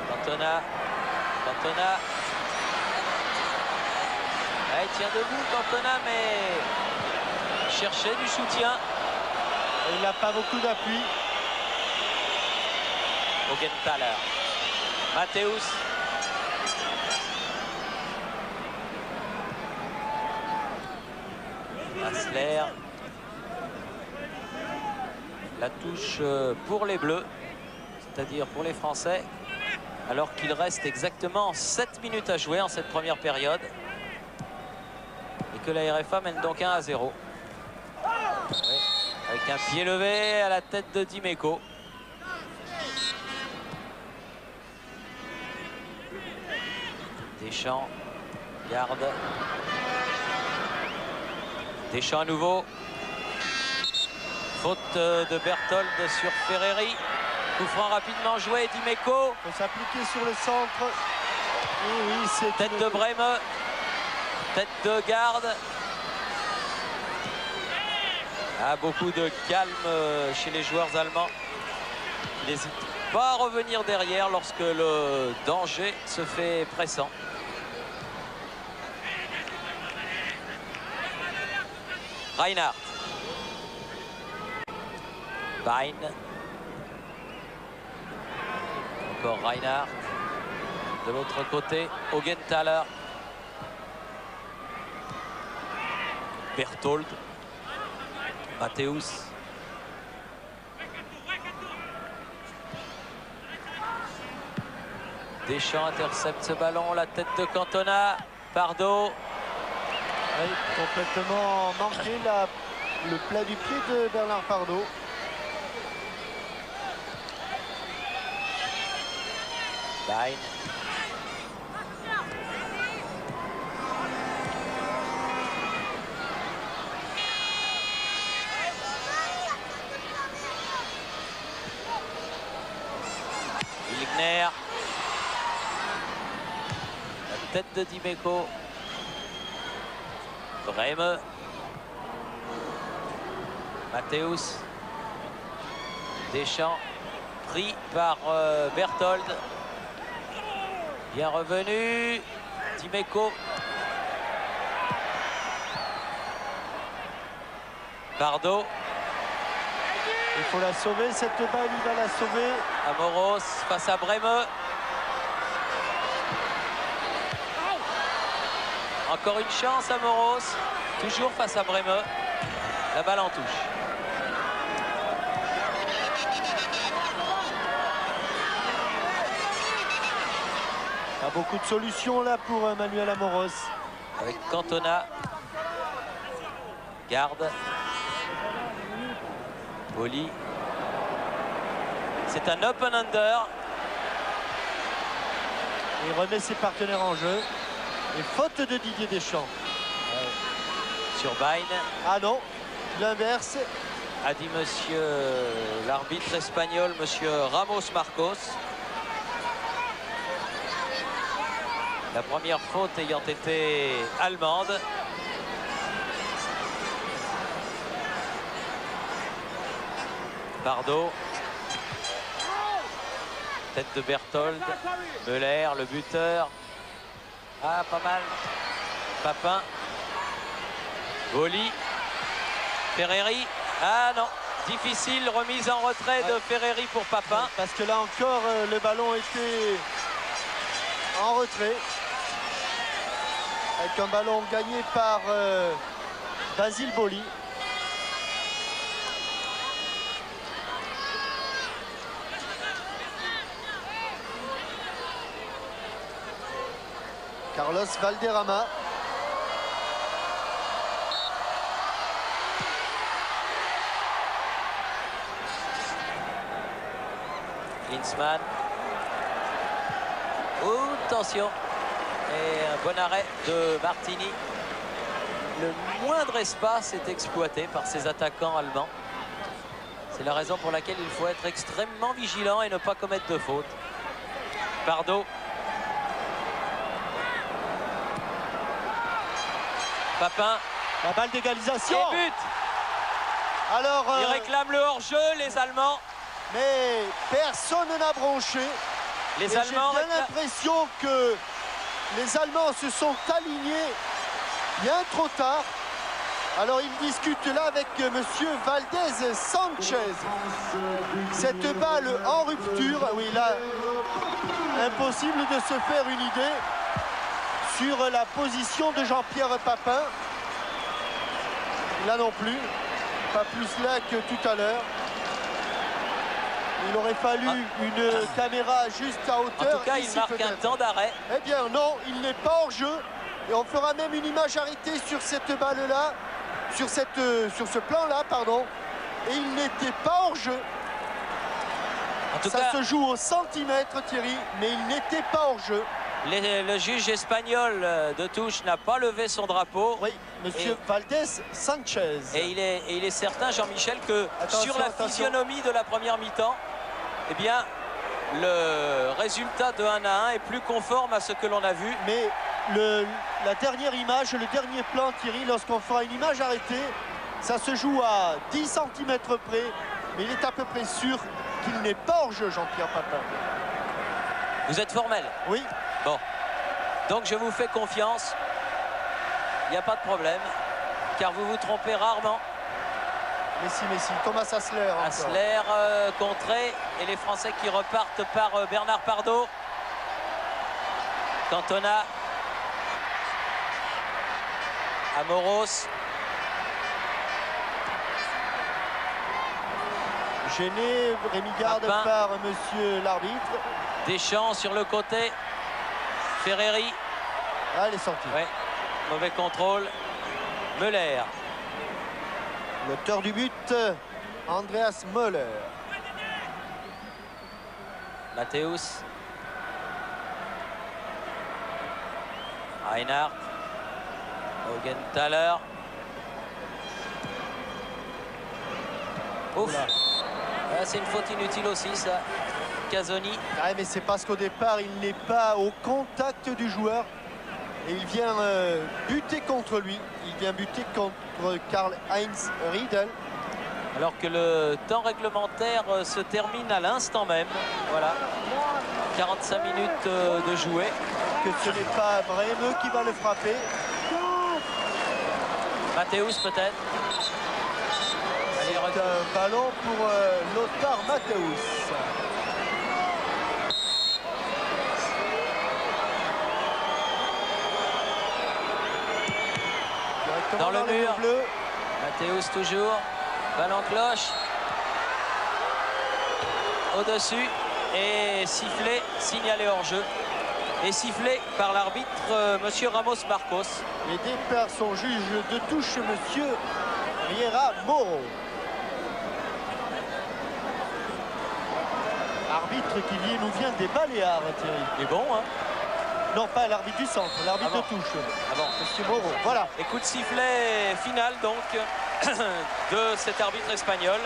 Cantona. Cantona. Il tient debout Cantona, mais cherchait du soutien.
Et il n'a pas beaucoup d'appui.
Genthaler. Matthäus. Hassler. La touche pour les Bleus, c'est-à-dire pour les Français, alors qu'il reste exactement 7 minutes à jouer en cette première période. Et que la RFA mène donc 1-0. Oui, avec un pied levé à la tête de Dimeco. Deschamps, Garde. Deschamps à nouveau. Faute de Berthold sur Ferreri. Coup franc rapidement joué, Dimeco.
Il faut s'appliquer sur le centre. Oui, c'est
tête de Breme. Tête de Garde. Beaucoup de calme chez les joueurs allemands. Ils n'hésitent pas à revenir derrière lorsque le danger se fait pressant. Reinhardt. Bain. Encore Reinhardt. De l'autre côté, Genthaler. Berthold. Matthäus. Deschamps intercepte ce ballon. La tête de Cantona. Bardot.
Oui, complètement manqué le plat du pied de Bernard Pardo.
Bain. Ilgner. La tête de Dimeco. Breme. Matthäus. Deschamps. Pris par Berthold. Bien revenu. Dimeco. Bardot.
Il faut la sauver, cette balle, il va la sauver.
Amoros face à Breme. Encore une chance, Amoros. Toujours face à Breme. La balle en touche.
Il y a beaucoup de solutions là pour Manuel Amoros.
Avec Cantona. Garde. Boli. C'est un open under.
Il remet ses partenaires en jeu. Et faute de Didier Deschamps.
Sur Bain.
Ah non, l'inverse.
A dit monsieur l'arbitre espagnol, monsieur Ramos Marcos. La première faute ayant été allemande. Bardot. Tête de Berthold. Müller, le buteur. Ah, pas mal. Papin. Boli. Ferreri. Ah non. Difficile. Remise en retrait de Ferreri pour Papin.
Parce que là encore, le ballon était en retrait. Avec un ballon gagné par Basile Boli. Carlos Valderrama.
Klinsmann. Oh, attention. Et un bon arrêt de Martini. Le moindre espace est exploité par ces attaquants allemands. C'est la raison pour laquelle il faut être extrêmement vigilant et ne pas commettre de faute. Bardot. Papin.
La balle d'égalisation.
Et but.
Alors,
ils réclament le hors-jeu, les Allemands.
Mais personne n'a bronché.
Les Allemands.
J'ai bien l'impression que les Allemands se sont alignés bien trop tard. Alors ils discutent là avec monsieur Valdez Sanchez. Cette balle en rupture, oui là, impossible de se faire une idée sur la position de Jean-Pierre Papin. Là non plus, pas plus là que tout à l'heure. Il aurait fallu une caméra juste à hauteur.
En tout cas, il marque un temps d'arrêt.
Eh bien non, il n'est pas hors jeu. Et on fera même une image arrêtée sur cette balle-là, sur ce plan-là, pardon. Et il n'était pas hors jeu.
En tout
Ça
cas,
se joue au centimètre, Thierry, mais il n'était pas hors jeu.
le juge espagnol de touche n'a pas levé son drapeau.
Oui, monsieur Valdez Sanchez.
Et il est certain, Jean-Michel, que sur la physionomie de la première mi-temps, eh bien, le résultat de 1-1 est plus conforme à ce que l'on a vu.
Mais la dernière image, le dernier plan, Thierry, lorsqu'on fera une image arrêtée, ça se joue à 10 cm près, mais il est à peu près sûr qu'il n'est pas hors jeu, Jean-Pierre Papin.
Vous êtes formel?
Oui.
Bon. Donc je vous fais confiance. Il n'y a pas de problème, car vous vous trompez rarement.
Messi, Thomas Hassler.
Hassler contré, et les Français qui repartent par Bernard Pardo. Cantona. Amoros.
Gêné, Rémi Garde
Papin.
par monsieur l'arbitre.
Deschamps sur le côté. Ferreri.
Ah, elle est sortie.
Ouais. Mauvais contrôle. Müller.
L'auteur du but, Andreas Müller.
Matthäus. Reinhardt. Augenthaler. Ouf. Ah, c'est une faute inutile aussi, ça. Casoni.
Ah, mais c'est parce qu'au départ, il n'est pas au contact du joueur. Et il vient buter contre lui. Il vient buter contre Karl-Heinz Riedel.
Alors que le temps réglementaire se termine à l'instant même. Voilà. 45 minutes de jouer.
Que ce n'est pas Brehme qui va le frapper.
Matthäus peut-être.
C'est un ballon pour Lothar Matthäus.
Dans le mur.
Bleu.
Matthäus toujours. Ballon cloche. Au-dessus. Et sifflé, signalé hors jeu. Et sifflé par l'arbitre monsieur Ramos Marcos.
Aidé par son juge de touche, monsieur Riera Moro. Arbitre qui nous vient des Baléares, Thierry.
Il est bon, hein?
Non, pas l'arbitre du centre, l'arbitre de touche.
Ah bon.
Monsieur Moro, voilà.
Et coup de sifflet final donc de cet arbitre espagnol.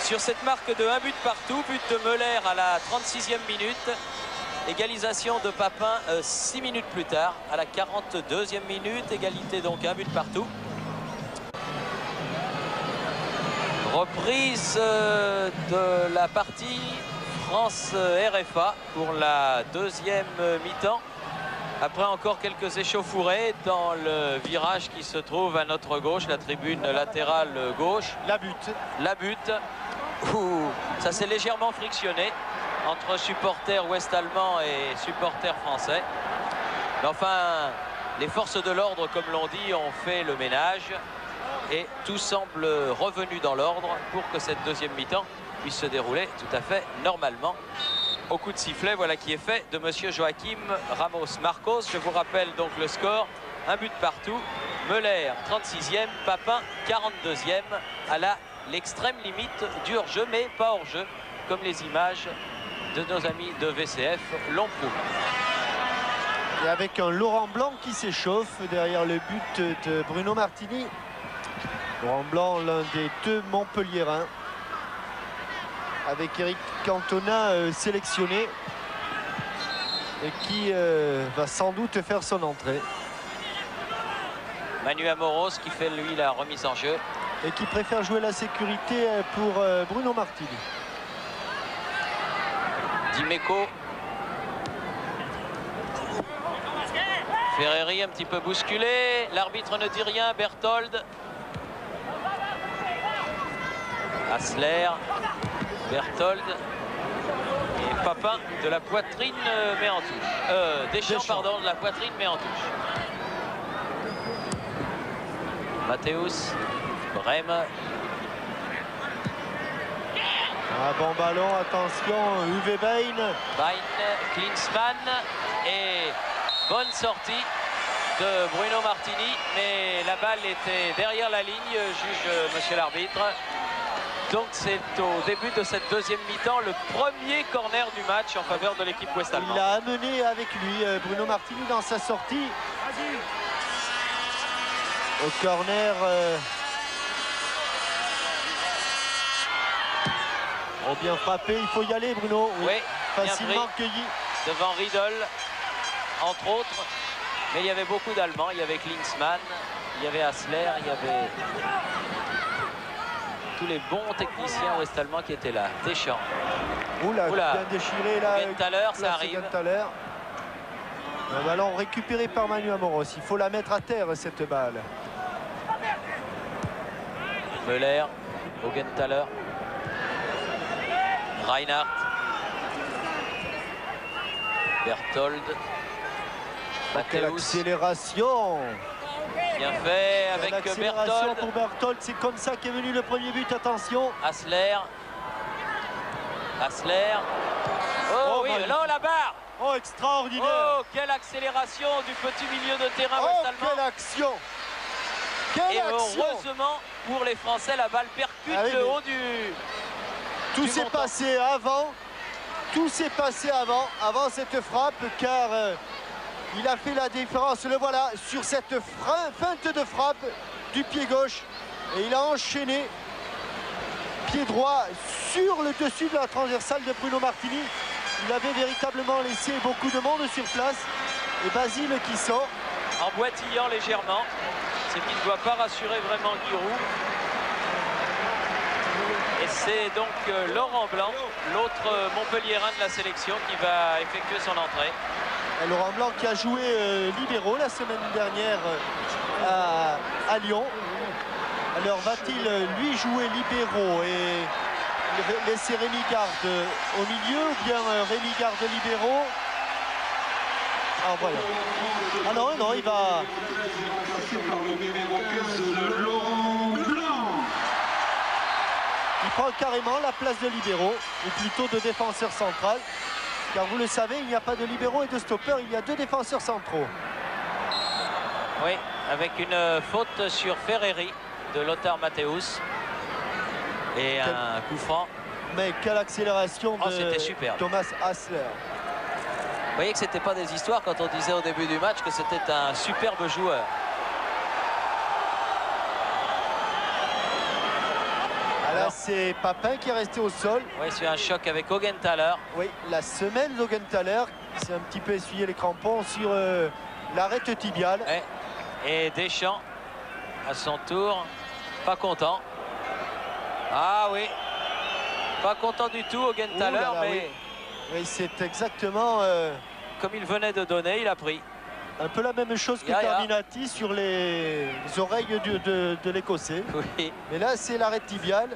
Sur cette marque de 1 but partout, but de Müller à la 36e minute. Égalisation de Papin 6 minutes plus tard, à la 42e minute. Égalité donc 1 but partout. Reprise de la partie France-RFA pour la deuxième mi-temps. Après encore quelques échauffourées dans le virage qui se trouve à notre gauche, la tribune latérale gauche.
La butte.
La butte, où ça s'est légèrement frictionné entre supporters ouest-allemands et supporters français. Mais enfin, les forces de l'ordre, comme l'on dit, ont fait le ménage. Et tout semble revenu dans l'ordre pour que cette deuxième mi-temps puisse se dérouler tout à fait normalement. Au coup de sifflet, voilà qui est fait de monsieur Joachim Ramos Marcos. Je vous rappelle donc le score, 1 but partout. Müller 36e, Papin 42e à l'extrême limite du hors-jeu, mais pas hors-jeu, comme les images de nos amis de VCF l'ont prouvé.
Et avec un Laurent Blanc qui s'échauffe derrière le but de Bruno Martini. Laurent Blanc, l'un des deux Montpelliérains, avec Eric Cantona sélectionné et qui va sans doute faire son entrée.
Manu Amoros qui fait lui la remise en jeu.
Et qui préfère jouer la sécurité pour Bruno Martini.
Dimeco. Ferreri un petit peu bousculé. L'arbitre ne dit rien. Berthold. Hassler. Berthold. Et Papin de la poitrine met en touche. Deschamps, pardon, de la poitrine met en touche. Matthäus. Brehme.
Un bon ballon, attention, Uwe Bein.
Klinsmann et bonne sortie de Bruno Martini, mais la balle était derrière la ligne, juge monsieur l'arbitre. Donc c'est au début de cette deuxième mi-temps le premier corner du match en faveur de l'équipe ouest-allemande.
Il l'a amené avec lui, Bruno Martini, dans sa sortie. Au corner. Oh, bien frappé, il faut y aller, Bruno.
Oui,
facilement cueilli.
Devant Riedel, entre autres. Mais il y avait beaucoup d'Allemands. Il y avait Klinsmann, il y avait Hassler, il y avait tous les bons techniciens ouest-allemands qui étaient là. Deschamps.
Oula, bien déchiré là.
Genthaler, ça arrive.
Genthaler. Un ballon récupéré par Manu Amoros. Il faut la mettre à terre, cette balle.
Müller, au Genthaler. Reinhardt. Berthold.
Quelle accélération!
Bien fait avec Berthold.
Pour Berthold, c'est comme ça qu'est venu le premier but, attention.
Hassler. Hassler. Oh oui, non, la barre.
Oh, extraordinaire.
Oh, quelle accélération du petit milieu de terrain ouest-allemand.
Quelle action.
Et heureusement pour les Français, la balle percute le haut du...
Tout s'est passé avant. Tout s'est passé avant cette frappe, car il a fait la différence. Le voilà sur cette feinte de frappe du pied gauche. Et il a enchaîné pied droit sur le dessus de la transversale de Bruno Martini. Il avait véritablement laissé beaucoup de monde sur place. Et Basile qui sort.
en boitillant légèrement. Ce qui ne doit pas rassurer vraiment Giroud. Et c'est donc Laurent Blanc, l'autre Montpelliérain de la sélection, qui va effectuer son entrée.
Et Laurent Blanc qui a joué libéraux la semaine dernière à Lyon. Alors va-t-il lui jouer libéraux et laisser Rémi Garde au milieu, ou bien Rémi Garde libéraux? Ah voilà. Ah non, non, il va... Il prend carrément la place de libéraux, ou plutôt de défenseur central. Car vous le savez, il n'y a pas de libéraux et de stoppeurs, il y a 2 défenseurs centraux.
Oui, avec une faute sur Ferreri de Lothar Matthäus. Et un coup franc.
Mais quelle accélération
c'était super.
Thomas Hasler.
Vous voyez que c'était pas des histoires quand on disait au début du match que c'était un superbe joueur.
Là, c'est Papin qui est resté au sol.
Oui, c'est un choc avec Augenthaler.
Oui, la semelle d'Augenthaler qui s'est un petit peu essuyé les crampons sur l'arête tibiale.
Ouais. Et Deschamps, à son tour, pas content. Ah oui, pas content du tout Augenthaler, mais...
Oui, oui, c'est exactement...
comme il venait de donner, il a pris.
Un peu la même chose que Carminati sur les oreilles de l'Écossais.
Oui.
Mais là, c'est l'arête tibiale.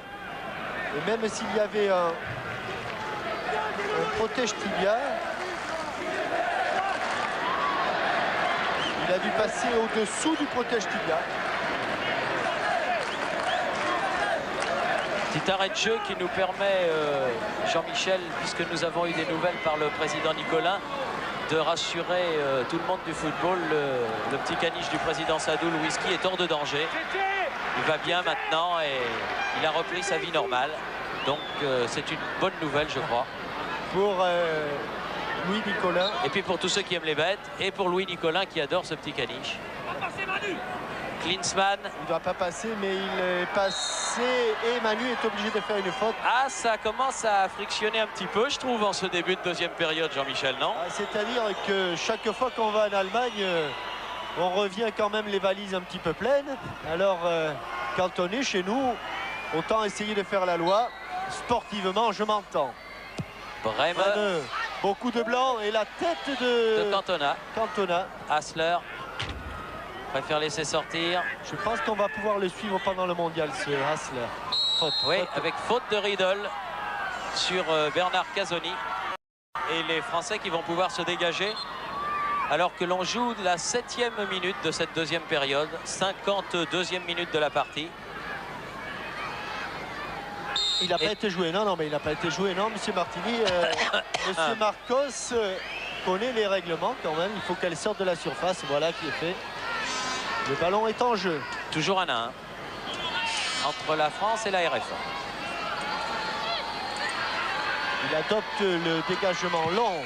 Et même s'il y avait un protège tibia, il a dû passer au-dessous du protège tibia.
Petit arrêt de jeu qui nous permet, Jean-Michel, puisque nous avons eu des nouvelles par le président Nicolin, de rassurer tout le monde du football. Le petit caniche du président Sadou, le whisky, est hors de danger. Il va bien maintenant et il a repris sa vie normale. Donc c'est une bonne nouvelle, je crois.
Pour Louis Nicolin.
Et puis pour tous ceux qui aiment les bêtes. Et pour Louis Nicolin qui adore ce petit caniche. Klinsmann.
Il ne doit pas passer, mais il est passé et Manu est obligé de faire une faute.
Ah, ça commence à frictionner un petit peu, je trouve, en ce début de deuxième période, Jean-Michel, non?
C'est-à-dire que chaque fois qu'on va en Allemagne, on revient quand même les valises un petit peu pleines. Alors, quand on est chez nous, autant essayer de faire la loi. Sportivement, je m'entends.
Brême.
Beaucoup de blanc et la tête de
Cantona. Hasler préfère laisser sortir.
Je pense qu'on va pouvoir le suivre pendant le mondial, ce Hasler. Faute.
Avec faute de Riedel sur Bernard Casoni. Et les Français qui vont pouvoir se dégager alors que l'on joue la 7e minute de cette deuxième période, 52e minute de la partie.
Il n'a pas été joué, non, mais il n'a pas été joué, non, monsieur Martini. Monsieur Marcos connaît les règlements quand même. Il faut qu'elle sorte de la surface. Voilà qui est fait. Le ballon est en jeu.
Toujours 1-1 entre la France et la RFA.
Il adopte le dégagement long.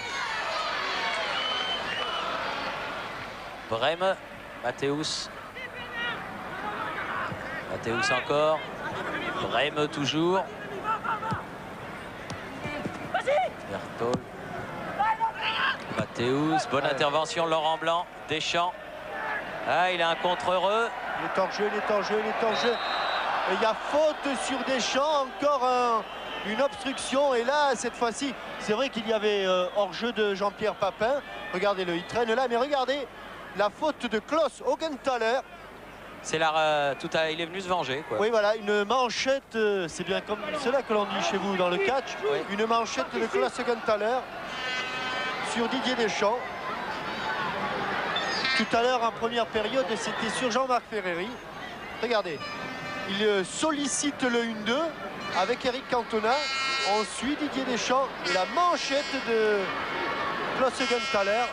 Brême, Matthäus. Matthäus encore. Brême toujours. Berthold. Matthäus, bonne intervention, Laurent Blanc. Deschamps. Ah, il a un contre heureux.
Il est en jeu, il est en jeu, il est en jeu. Et il y a faute sur Deschamps, encore une obstruction. Et là, cette fois-ci, c'est vrai qu'il y avait hors-jeu de Jean-Pierre Papin. Regardez-le, il traîne là, mais regardez la faute de Klaus Augenthaler.
C'est il est venu se venger, quoi.
Oui, voilà, une manchette, c'est bien comme cela que l'on dit chez vous dans le catch. Oui. Une manchette de Klaus Augenthaler sur Didier Deschamps. Tout à l'heure, en première période, c'était sur Jean-Marc Ferreri. Regardez, il sollicite le 1-2 avec Eric Cantona. Ensuite, Didier Deschamps et la manchette de Klaus Augenthaler.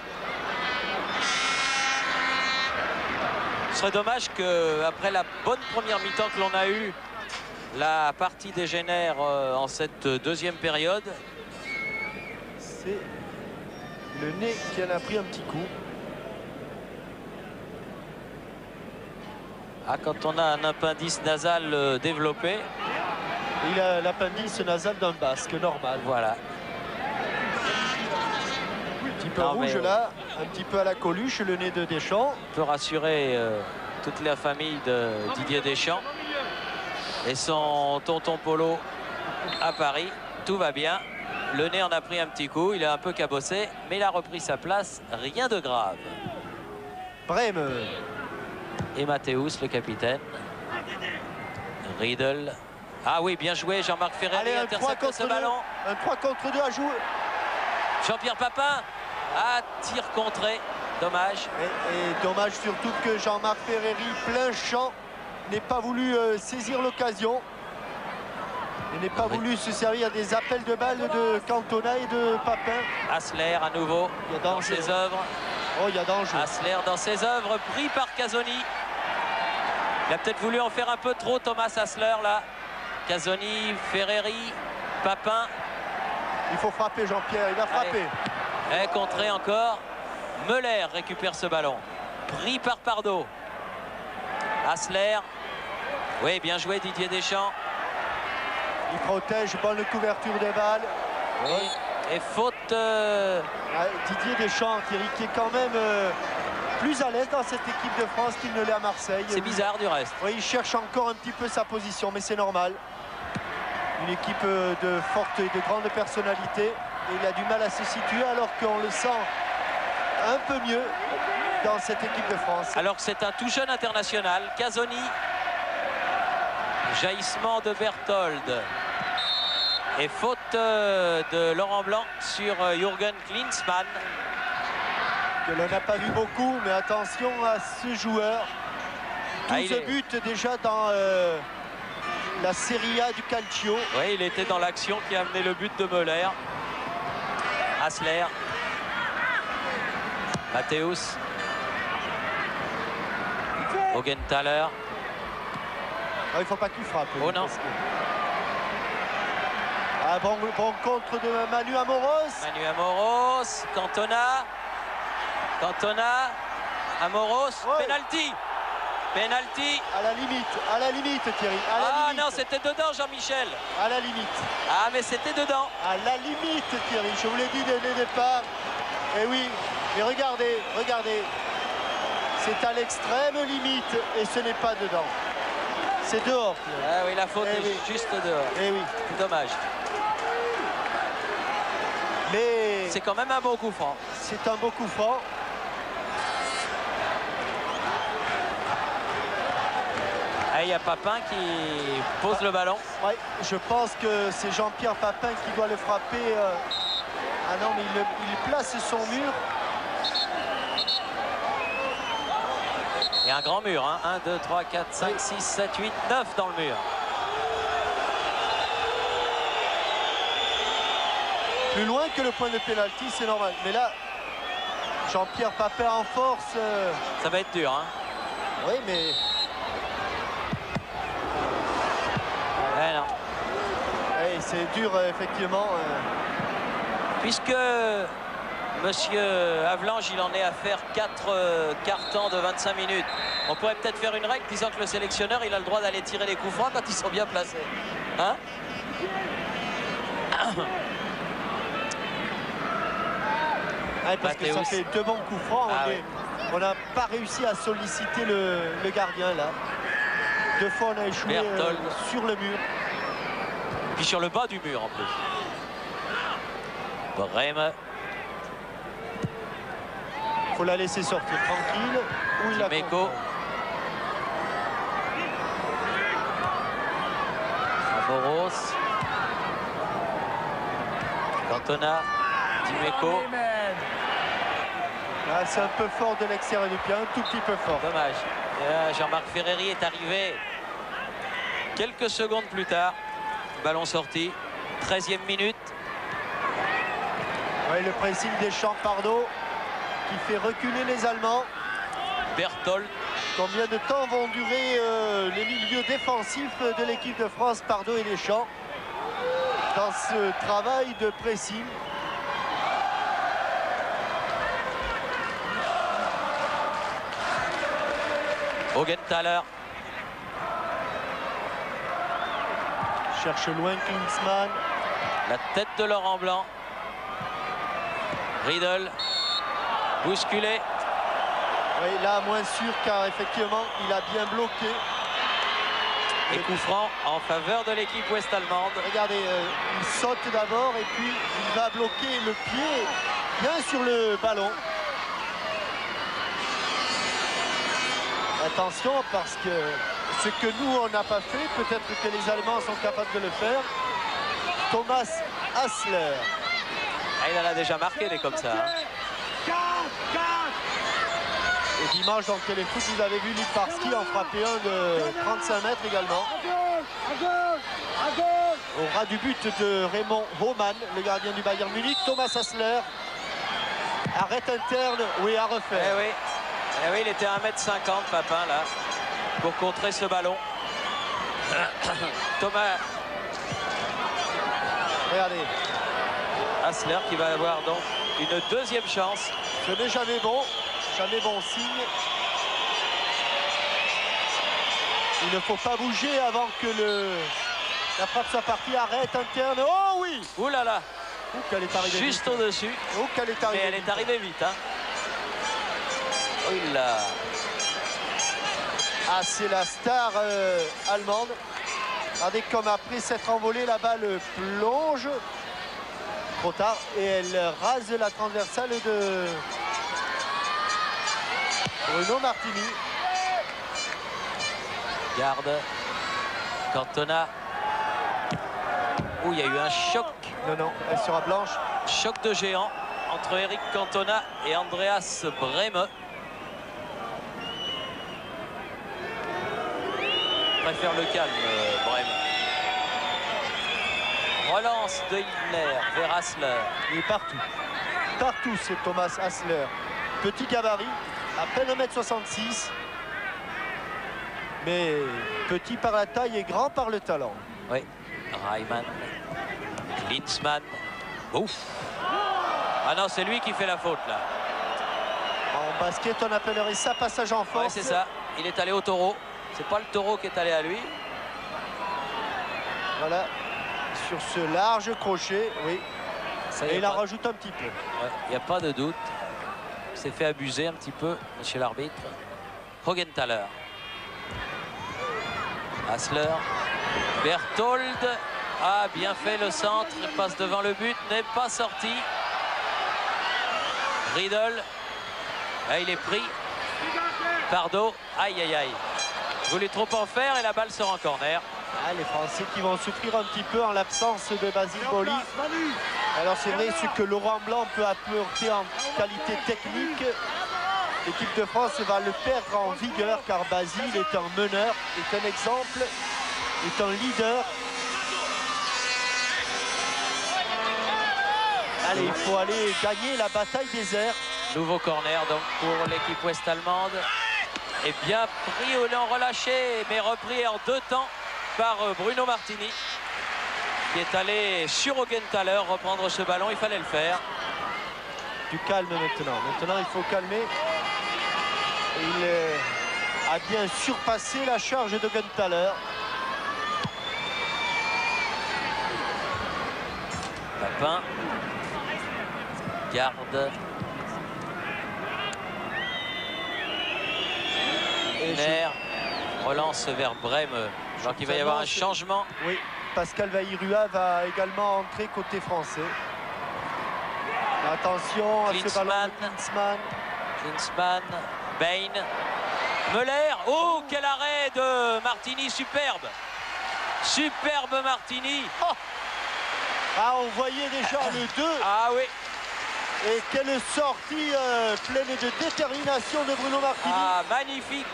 Ce serait dommage qu'après la bonne première mi-temps que l'on a eue, la partie dégénère en cette deuxième période.
C'est le nez qui en a pris un petit coup.
Ah, quand on a un appendice nasal développé.
Il a l'appendice nasal d'un basque, normal.
Voilà.
Un petit peu rouge là. Un petit peu à la Coluche, le nez de Deschamps.
On peut rassurer toute la famille de Didier Deschamps et son tonton Polo à Paris. Tout va bien. Le nez en a pris un petit coup, il est un peu cabossé, mais il a repris sa place. Rien de grave.
Brême.
Et Mathéus, le capitaine. Riedel. Ah oui, bien joué, Jean-Marc Ferreri.
Allez, un 3
intercepte ce ballon.
Un 3 contre 2 à jouer.
Jean-Pierre Papin. Ah, tir contré. Dommage.
Et dommage surtout que Jean-Marc Ferreri, plein champ, n'ait pas voulu saisir l'occasion. Il n'est pas voulu se servir des appels de balles de Cantona et de Papin.
Asler à nouveau
Il y a
dans
danger.
ses œuvres.
Oh, il y a danger.
Asler dans ses œuvres, pris par Casoni. Il a peut-être voulu en faire un peu trop, Thomas Asler, là. Casoni, Ferreri, Papin.
Il faut frapper, Jean-Pierre. Il va frapper.
Et contré encore. Müller récupère ce ballon. Pris par Pardo. Asler. Oui, bien joué Didier Deschamps.
Il protège, bonne couverture de balle.
Oui. Et faute.
Didier Deschamps, Thierry, qui est quand même plus à l'aise dans cette équipe de France qu'il ne l'est à Marseille.
C'est bizarre du reste.
Oui, il cherche encore un petit peu sa position, mais c'est normal. Une équipe de forte et de grande personnalité. Et il a du mal à se situer alors qu'on le sent un peu mieux dans cette équipe de France.
Alors que c'est un tout jeune international, Casoni. Jaillissement de Berthold. Et faute de Laurent Blanc sur Jürgen Klinsmann.
Que l'on n'a pas vu beaucoup, mais attention à ce joueur. 12 buts déjà dans la Serie A du Calcio.
Oui, il était dans l'action qui a amené le but de Müller. Asler. Mathéus. Augenthaler.
Ah, il ne faut pas qu'il frappe.
Oh non.
Ah, bon contre de Manu Amoros.
Manu Amoros. Cantona. Cantona. Amoros.
Ouais.
Penalty. Penalty.
À la limite Thierry. À la
Ah
limite.
non, c'était dedans Jean-Michel.
À la limite.
Ah mais c'était dedans.
À la limite Thierry. Je vous l'ai dit dès le départ. Et oui, mais regardez. C'est à l'extrême limite et ce n'est pas dedans. C'est dehors.
Ah oui, la faute est
oui.
juste dehors.
Eh oui.
Dommage.
Mais
C'est quand même un beau coup franc.
c'est un beau coup franc.
Ah, il y a Papin qui pose le ballon.
Ouais, je pense que c'est Jean-Pierre Papin qui doit le frapper. Ah non, mais il place son mur.
Et un grand mur, hein. 1, 2, 3, 4, 5, 6, 7, 8, 9 dans le mur.
Plus loin que le point de pénalty, c'est normal. Mais là, Jean-Pierre Papin en force.
Ça va être dur, hein.
Oui, mais
Eh non.
c'est dur, effectivement.
Puisque Monsieur Havelange, il en est à faire 4 cartons de 25 minutes. On pourrait peut-être faire une règle disant que le sélectionneur, il a le droit d'aller tirer les coups francs quand ils sont bien placés. Hein?
Parce que ça fait 2 bons coups francs. On n'a pas réussi à solliciter le gardien, là. 2 fois, on a échoué sur le mur.
Puis sur le bas du mur, en plus. Brême.
Il faut la laisser sortir tranquille. Où il a
Dimeco. Amoros. Cantona. Dimeco.
Ah, c'est un peu fort de l'extérieur du pied, un tout petit peu fort.
Dommage. Jean-Marc Ferreri est arrivé quelques secondes plus tard. Ballon sorti. 13e minute.
Ouais, le pressing des Champs Pardo qui fait reculer les Allemands.
Berthold.
Combien de temps vont durer les milieux défensifs de l'équipe de France, Pardo et Deschamps, dans ce travail de pressing?
Augenthaler.
Cherche loin Klinsmann.
La tête de Laurent Blanc. Riedel. Bousculé.
Oui, là, moins sûr, car effectivement, il a bien bloqué.
Et coup franc en faveur de l'équipe ouest-allemande.
Regardez, il saute d'abord et puis il va bloquer le pied bien sur le ballon. Attention, parce que ce que nous, on n'a pas fait, peut-être que les Allemands sont capables de le faire. Thomas Hassler.
Ah, il en a déjà marqué des comme ça. Hein.
Et dimanche, dans Téléfoot, vous avez vu Liparski en frapper un de 35 mètres également. Au ras du but de Raymond Hohmann, le gardien du Bayern Munich. Thomas Hassler. Arrête interne, oui, à refaire.
Eh oui, il était à 1m50, Papin, là, pour contrer ce ballon. Thomas
Regardez.
Hassler qui va avoir donc une deuxième chance.
Ce n'est jamais bon signe. Il ne faut pas bouger avant que la frappe soit partie. Arrête interne. Oh oui!
Ouh là là!
Ouh, qu'elle est arrivée
Juste
vite.
au-dessus.
Ouh, qu'elle est arrivée
Mais elle
vite.
est arrivée vite. Hein. Oh là!
Ah, c'est la star allemande. Regardez comme après s'être envolée, la balle plonge. Trop tard. Et elle rase la transversale de Bruno Martini.
Garde. Cantona. Ouh, il y a eu un choc.
Non, elle sera blanche.
Choc de géant entre Eric Cantona et Andreas Brehme. Préfère le calme, Brehme. Relance de Hitler vers Hassler.
Il est partout. Partout, c'est Thomas Hassler. Petit gabarit, à peine 1m66. Mais petit par la taille et grand par le talent.
Oui. Reimann. Klinsmann. Ouf. Ah non, c'est lui qui fait la faute, là.
En basket, on appellerait ça passage en force.
Ouais, c'est ça. Il est allé au taureau. C'est pas le taureau qui est allé à lui.
Voilà. Sur ce large crochet, oui.
Ça,
Et il en
pas...
rajoute un petit peu.
Il n'y a pas de doute. Il s'est fait abuser un petit peu, monsieur l'arbitre. Rogenthaler. Hassler. Berthold. Ah, bien fait le centre. Il passe devant le but. N'est pas sorti. Riedel. Ah, il est pris. Pardo. Aïe, aïe, aïe. Voulait trop en faire et la balle sort en corner.
Ah, les Français qui vont souffrir un petit peu en l'absence de Basile Boli. Alors c'est vrai, ce que Laurent Blanc peut apporter en qualité technique, l'équipe de France va le perdre en vigueur car Basile est un meneur, est un exemple, est un leader. Allez, il faut aller gagner la bataille des airs.
Nouveau corner donc pour l'équipe ouest-allemande. Et bien pris au lent relâché, mais repris en deux temps par Bruno Martini, qui est allé sur Rogenthaler reprendre ce ballon. Il fallait le faire.
Du calme maintenant. Maintenant, il faut calmer. Il a bien surpassé la charge de Rogenthaler.
Papin. Garde. Hitler. Relance vers Brehme. Je crois qu'il va y avoir un changement.
Oui, Pascal Vairua va également entrer côté français. Attention à ce ballon de Klinsmann.
Klinsmann, Bain, Müller. Oh, quel arrêt de Martini, superbe. Superbe Martini.
Oh, ah, on voyait déjà le 2.
Ah oui.
Et quelle sortie pleine de détermination de Bruno Martini.
Ah, magnifique.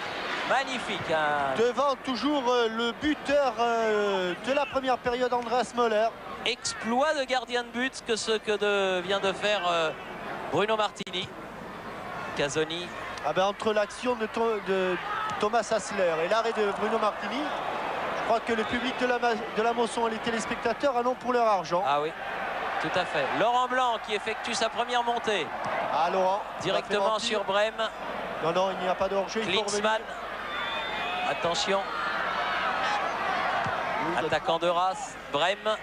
Magnifique. Hein.
Devant toujours le buteur de la première période, Andreas Müller.
Exploit de gardien de but que ce que vient de faire Bruno Martini. Casoni.
Ah ben, entre l'action de Thomas Hassler et l'arrêt de Bruno Martini, je crois que le public de la Mosson et les téléspectateurs en ont pour leur argent.
Ah oui, tout à fait. Laurent Blanc qui effectue sa première montée.
Ah, Laurent.
Directement sur Brehme.
Non, il n'y a pas de hors-jeu.
Klinsmann. Attention. Oui, attaquant de race. Brehme.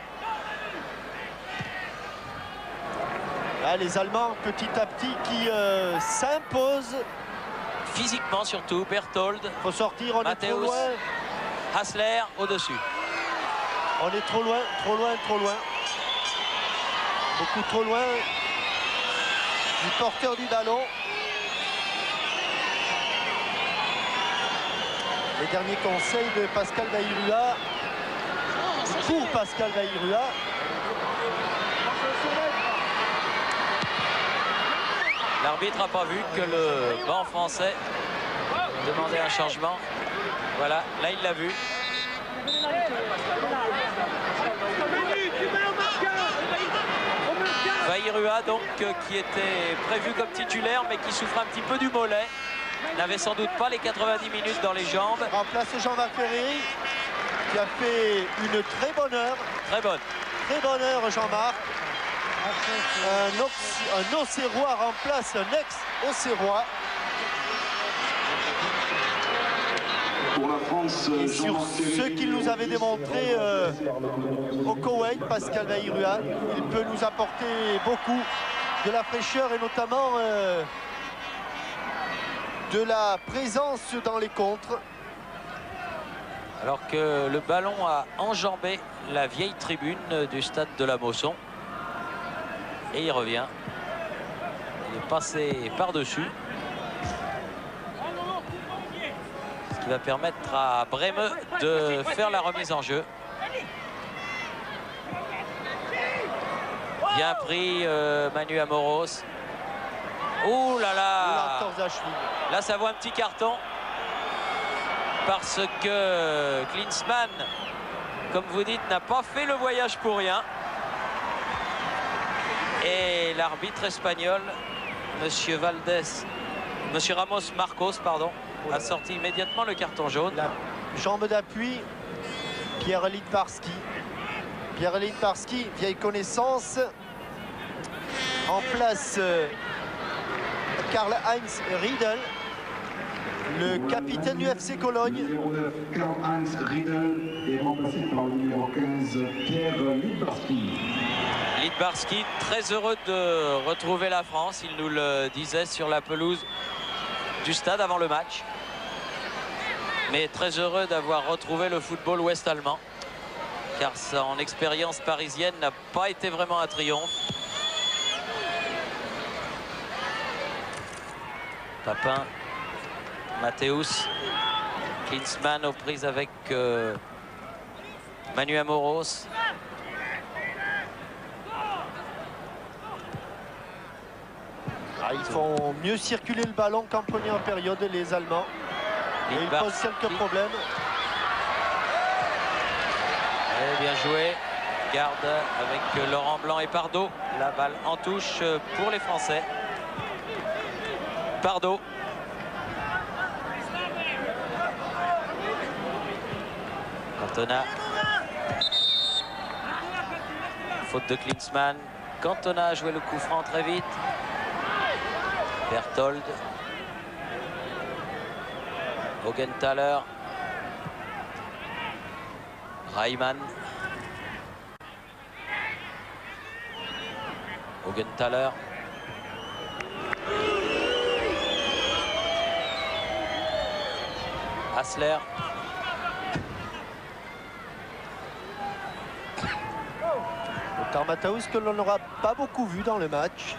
Ah, les Allemands petit à petit qui s'imposent.
Physiquement surtout, Berthold.
Faut sortir, on
Matthäus,
est trop loin.
Hassler au-dessus.
On est trop loin, trop loin, trop loin. Beaucoup trop loin du porteur du ballon. Les derniers conseils de Pascal Bayrua. Pour Pascal Bayrua.
L'arbitre n'a pas vu que le banc français demandait un changement. Voilà, là il l'a vu. Bayrua donc qui était prévu comme titulaire mais qui souffre un petit peu du mollet. N'avait sans doute pas les 90 minutes dans les jambes.
Remplace Jean-Marc Ferreri qui a fait une très bonne heure.
Très bonne.
Très bonne heure Jean-Marc. Un Auxerrois remplace un ex-Auxerrois.
Pour la France,
Et sur ce qu'il nous avait démontré au Koweït, Pascal Bayrua, il peut nous apporter beaucoup de la fraîcheur et notamment de la présence dans les contres.
Alors que le ballon a enjambé la vieille tribune du stade de la Mosson. Et il revient. Il est passé par-dessus. Ce qui va permettre à Brême de faire la remise en jeu. Bien pris Manu Amoros. Ouh là là! Là ça vaut un petit carton. Parce que Klinsmann, comme vous dites, n'a pas fait le voyage pour rien. Et l'arbitre espagnol, Monsieur Ramos Marcos, pardon, a sorti immédiatement le carton jaune.
La jambe d'appui, Pierre Littbarski. Pierre Littbarski, vieille connaissance. En place, Karl-Heinz Riedel, le capitaine du FC Cologne.
Le numéro 9, Karl-Heinz Riedel, est remplacé par le numéro 15, Pierre Littbarski.
Littbarski, très heureux de retrouver la France, il nous le disait sur la pelouse du stade avant le match. Mais très heureux d'avoir retrouvé le football ouest-allemand, car son expérience parisienne n'a pas été vraiment un triomphe. Papin, Matthäus, Klinsmann aux prises avec Manu Amoros.
Ils font mieux circuler le ballon qu'en première période, les Allemands. Et ils posent quelques problèmes.
Et bien joué. Garde avec Laurent Blanc et Pardo. La balle en touche pour les Français. Pardo. Cantona. Faute de Klinsmann. Cantona a joué le coup franc très vite. Berthold. Augenthaler. Reimann. Augenthaler. Hassler.
Lothar Matthäus que l'on n'aura pas beaucoup vu dans le match,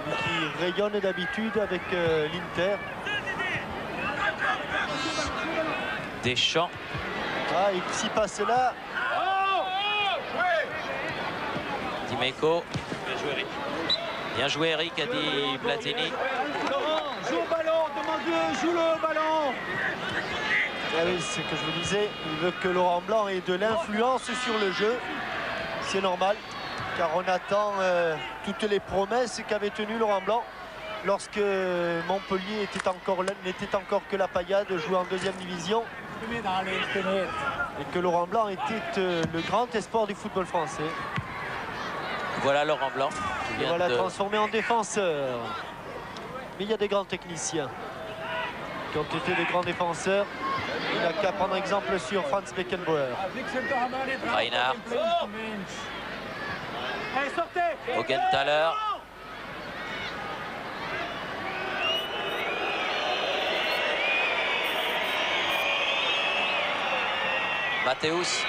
qui rayonne d'habitude avec l'Inter.
Deschamps.
Ah, et s'il passe là.
Dimeco. Bien joué Eric, a dit Platini.
Laurent, joue au ballon, demande-le, joue le ballon.
Ah oui, c'est ce que je vous disais, il veut que Laurent Blanc ait de l'influence sur le jeu. C'est normal, car on attend toutes les promesses qu'avait tenues Laurent Blanc lorsque Montpellier n'était encore que la paillade, jouait en deuxième division. Et que Laurent Blanc était le grand espoir du football français.
Voilà Laurent Blanc. Qui vient
voilà
de...
transformé en défenseur. Mais il y a des grands techniciens qui ont été des grands défenseurs. Il n'a qu'à prendre exemple sur Franz Beckenbauer.
Reinhardt. Augenthaler. Mathéus.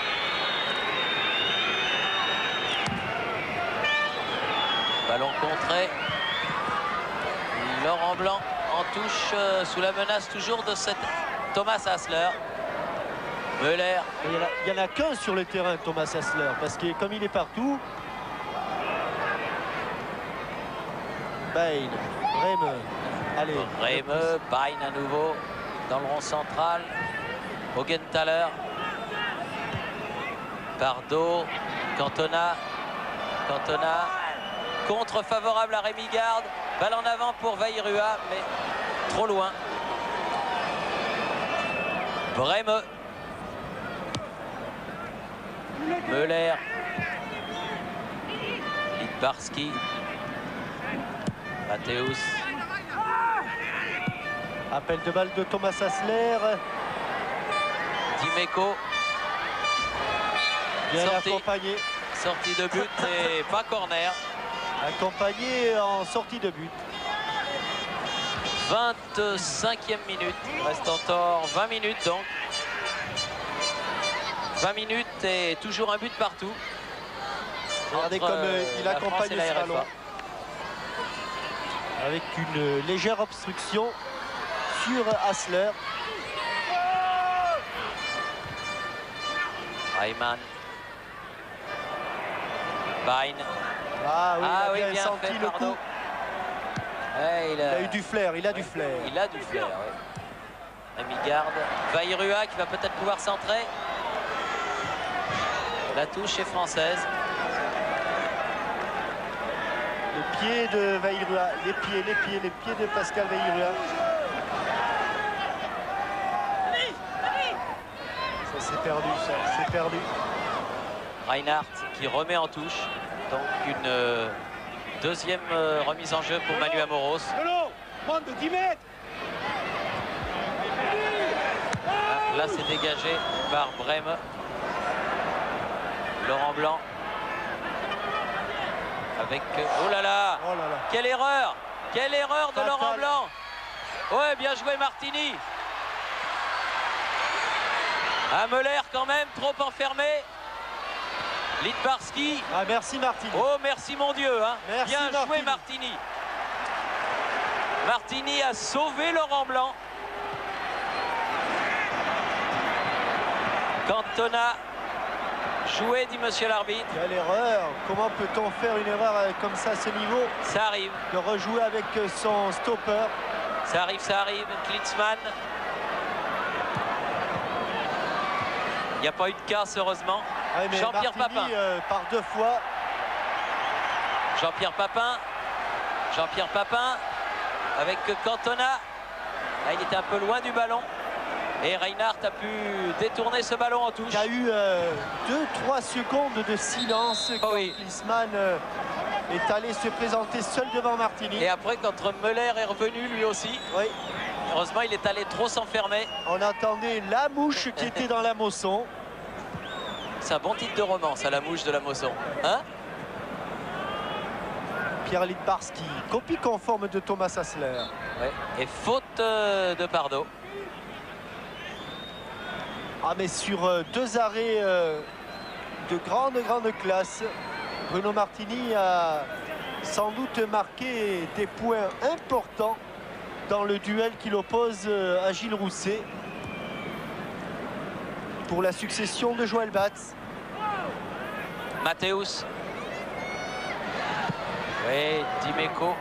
Ballon contré. Laurent Blanc en touche sous la menace toujours de cet Thomas Hasler. Müller.
Il n'y en a qu'un sur le terrain, Thomas Hasler, parce que comme il est partout. Bain, Breme. Allez.
Breme, Bain à nouveau dans le rond central. Augenthaler. Bardot. Cantona. Contre favorable à Rémi Garde. Balle en avant pour Vairua, mais trop loin. Breme. Müller. Littbarski. Mathéus.
Appel de balle de Thomas Hasler.
Dimeco.
Bien accompagné.
Sortie de but et pas corner.
Accompagné en sortie de but.
25e minute. Il reste encore 20 minutes donc. 20 minutes et toujours un but partout.
Regardez comme il accompagne ce ballon. Avec une légère obstruction sur Hasler.
Reimann. Bain.
Ah oui, il a bien
bien
senti
fait,
le
pardon.
coup.
Ouais,
Il a eu du flair, il a du flair.
Il a du flair, oui. Rémi Garde. Vairua qui va peut-être pouvoir centrer. La touche est française.
Les pieds de Vairua, les pieds de Pascal Vairua. Ça c'est perdu, ça, c'est perdu.
Reinhardt qui remet en touche. Donc une deuxième remise en jeu pour Manu Amoros.
Moins de 10 mètres.
Là c'est dégagé par Breme. Laurent Blanc. Avec... Oh là là,
Oh là là.
quelle erreur de
Fatal.
Laurent Blanc. Ouais, bien joué Martini. Ah, Müller quand même, trop enfermé. Littbarski.
Ah, merci Martini.
Oh, merci mon Dieu. Hein.
Merci,
bien joué
Martini.
Martini. Martini a sauvé Laurent Blanc. Cantona. Joué, dit monsieur l'arbitre.
Quelle erreur. Comment peut-on faire une erreur comme ça à ce niveau?
Ça arrive.
De rejouer avec son stopper.
Ça arrive. Klinsmann. Il n'y a pas eu de casse, heureusement.
Ouais, mais
Jean-Pierre
Martini,
Papin.
par deux fois.
Jean-Pierre Papin avec Cantona. Là, il était un peu loin du ballon. Et Reinhardt a pu détourner ce ballon en touche.
Il y a eu 2-3 secondes de silence quand
oui.
Klinsmann est allé se présenter seul devant Martini.
Et après, quand Müller est revenu lui aussi,
Oui,
heureusement, il est allé trop s'enfermer.
on attendait la mouche qui était dans la Mosson.
C'est un bon titre de romance à la mouche de la Mosson. Hein?
Pierre Littbarski, copie conforme de Thomas Hasler.
Ouais. Et faute de Bardot.
Ah, mais sur deux arrêts de grande classe, Bruno Martini a sans doute marqué des points importants dans le duel qu'il oppose à Gilles Rousset pour la succession de Joël Batz.
Mathéus. Oui, Dimeco.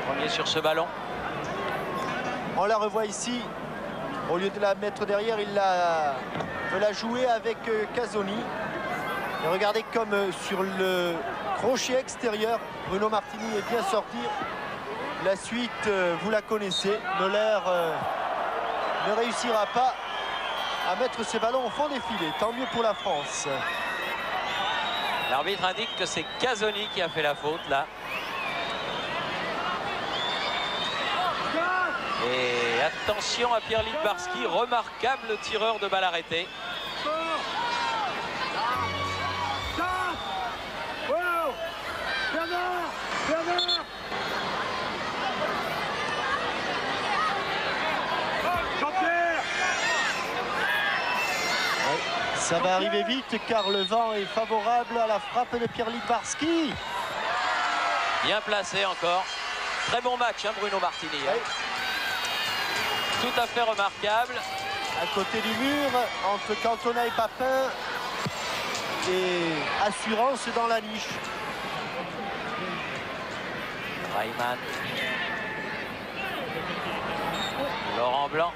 Premier sur ce ballon.
On la revoit ici. Au lieu de la mettre derrière, il veut la jouer avec Casoni. Et regardez comme sur le crochet extérieur, Bruno Martini est bien sorti. La suite, vous la connaissez. Müller ne réussira pas à mettre ce ballon au fond des filets. Tant mieux pour la France.
L'arbitre indique que c'est Casoni qui a fait la faute là. Et attention à Pierre Littbarski, remarquable tireur de balle arrêtée.
Ça va arriver vite car le vent est favorable à la frappe de Pierre Littbarski.
Bien placé encore. Très bon match, hein, Bruno Martini. Hein.
Oui.
Tout à fait remarquable.
À côté du mur, entre Cantona et Papin. Et assurance dans la niche.
Reimann. Laurent Blanc.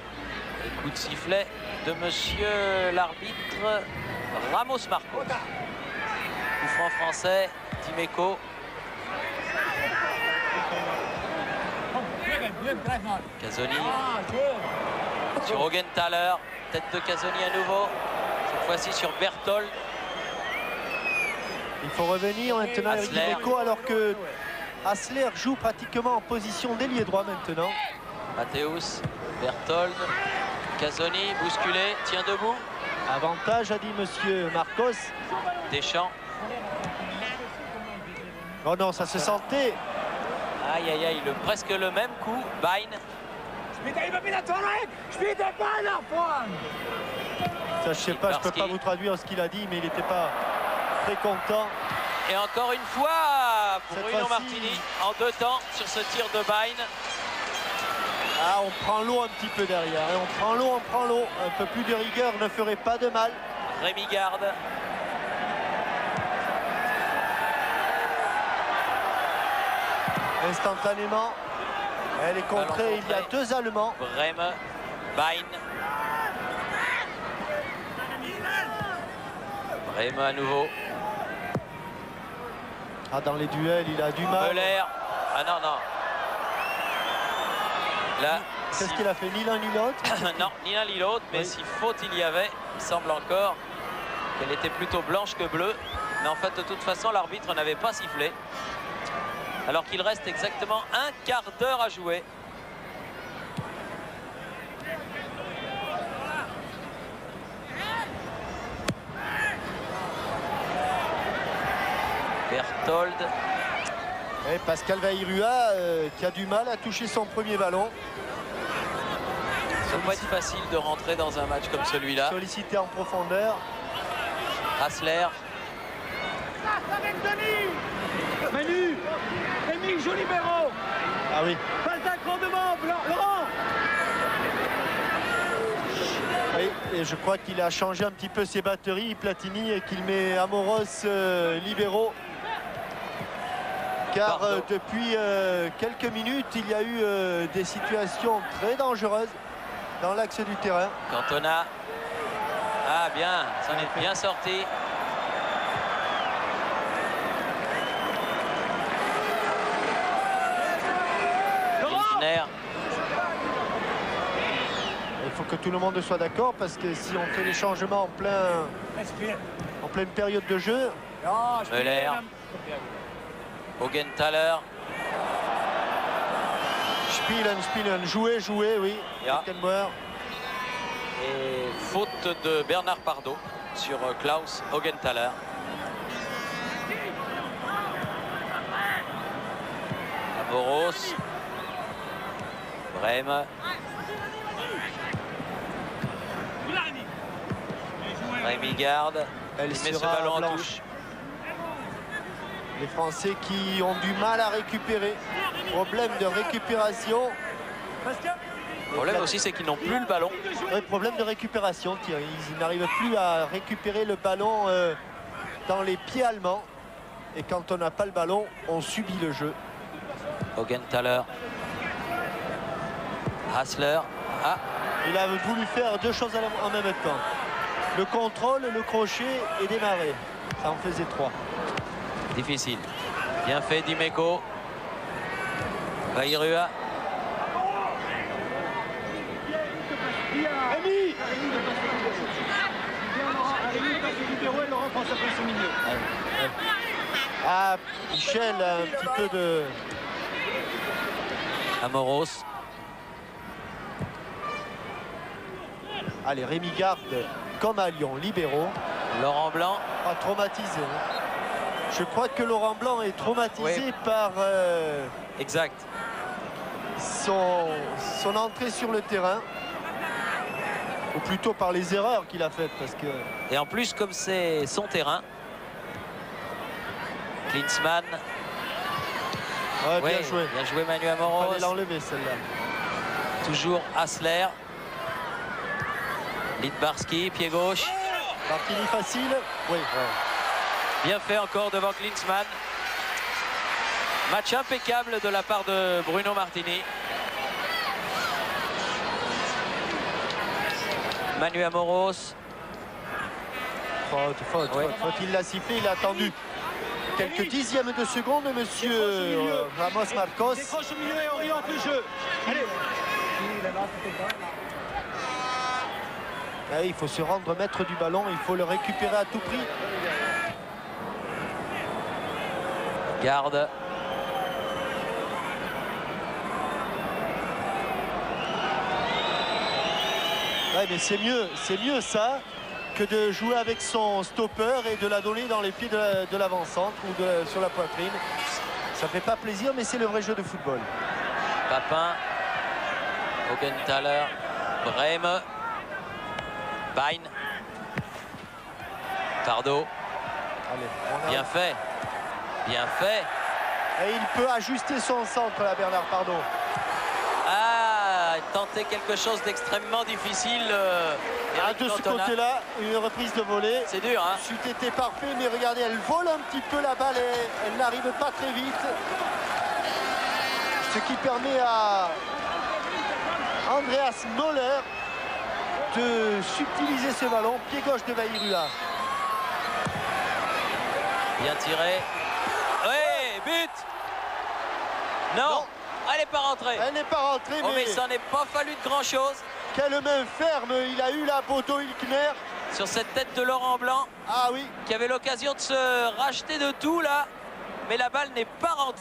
Et coup de sifflet de monsieur l'arbitre Ramos Marcos. Coup franc français, Dimeco. Casoni. Sur Augenthaler. Tête de Casoni à nouveau. Cette fois-ci sur Berthold.
Il faut revenir maintenant avec Dimeco alors que Hassler joue pratiquement en position d'ailier droit maintenant.
Matthäus, Berthold, Casoni, bousculé, tient debout.
Avantage, a dit monsieur Marcos.
Deschamps.
Oh non, ça se sentait.
Aïe, aïe, aïe, presque le même coup. Bein.
Ça, je sais pas, je peux pas vous traduire ce qu'il a dit, mais il n'était pas très content.
Et encore une fois, pour
Cette
Bruno
fois-ci,
Martini, en 2 temps sur ce tir de Bein.
Ah, on prend l'eau un petit peu derrière. Et on prend l'eau, on prend l'eau. Un peu plus de rigueur ne ferait pas de mal.
Rémi Garde.
Instantanément, elle est contrée. Il y a 2 Allemands.
Brême, Bein. Brême à nouveau.
Ah, dans les duels, il a du mal.
Müller. Ah non, non. Là,
Qu'est-ce qu'il a fait? Ni l'un ni l'autre?
non, ni l'un ni l'autre, mais
oui.
si faute il y avait, il semble encore qu'elle était plutôt blanche que bleue. Mais en fait, de toute façon, l'arbitre n'avait pas sifflé. Alors qu'il reste exactement un quart d'heure à jouer. Berthold.
Et Pascal Vairua qui a du mal à toucher son premier ballon.
Ça va pas être facile de rentrer dans un match comme celui-là.
Sollicité en profondeur.
Hassler.
Manu, Rémi, joli libéro.
Ah oui.
Passe d'accordement, Laurent.
Oui, et je crois qu'il a changé un petit peu ses batteries, Platini, et qu'il met Amoros libéraux. Car depuis quelques minutes, il y a eu des situations très dangereuses dans l'axe du terrain.
Cantona. Ah bien, ça en est bien sorti. Milner.
Il faut que tout le monde soit d'accord parce que si on fait les changements en pleine période de jeu.
Müller. Augenthaler.
Spielen, jouer, oui.
Ja.
Beckenbauer.
Et faute de Bernard Pardo sur Klaus Augenthaler. Amoros. Brême. Rémi Garde.
Elle
Il met ce
sera
ballon en
blanche.
touche.
Les Français qui ont du mal à récupérer. Problème de récupération.
Le problème aussi, c'est qu'ils n'ont plus le ballon.
Oui, problème de récupération, Thierry. Ils n'arrivent plus à récupérer le ballon dans les pieds allemands. Et quand on n'a pas le ballon, on subit le jeu.
Augenthaler. Hassler. Ah,
Il a voulu faire 2 choses en même temps. Le contrôle, le crochet et démarrer. Ça en faisait 3.
difficile. Bien fait Dimeco. Vairua.
Rémi. Laurent prend sa place au milieu.
Ah, Michel a un petit peu de...
Amoros.
Allez, Rémi Garde, comme à Lyon, libéraux.
Laurent Blanc.
Pas traumatisé. Je crois que Laurent Blanc est traumatisé par
Exact.
son entrée sur le terrain. Ou plutôt par les erreurs qu'il a faites. Parce que...
Et en plus, comme c'est son terrain, Klinsmann.
Ouais, bien joué.
Bien joué Manu Amoros.
Il fallait l'enlever celle-là.
Toujours Hassler. Littbarski, pied gauche.
Martini facile. Oui.
Bien fait encore devant Klinsmann. Match impeccable de la part de Bruno Martini. Manu Amoros.
Faute. Il l'a sifflé, il a attendu quelques dixièmes de seconde, monsieur Ramos Marcos.
Décroche au milieu et oriente le jeu. Allez.
Ah, il faut se rendre maître du ballon, il faut le récupérer à tout prix.
Garde.
Ouais, mais c'est mieux ça que de jouer avec son stopper et de la donner dans les pieds de l'avant-centre ou sur la poitrine. Ça fait pas plaisir, mais c'est le vrai jeu de football.
Papin, Augenthaler, Brême, Bain, Pardo.
Allez,
Bien fait. Bien fait.
Et il peut ajuster son centre là, Bernard Pardo.
Ah, tenter quelque chose d'extrêmement difficile.
De ce côté-là, une reprise de volée.
C'est dur, hein.
C'eût été parfait, mais regardez, elle vole un petit peu la balle et elle n'arrive pas très vite. Ce qui permet à Andreas Möller de subtiliser ce ballon. Pied gauche de Vairua.
Bien tiré. Oui, but. Non, elle n'est pas rentrée.
Elle n'est pas rentrée,
mais ça n'est pas fallu de grand-chose.
Quelle main ferme il a eu là, Bodo Illgner.
Sur cette tête de Laurent Blanc.
Ah oui.
Qui avait l'occasion de se racheter de tout là. Mais la balle n'est pas rentrée.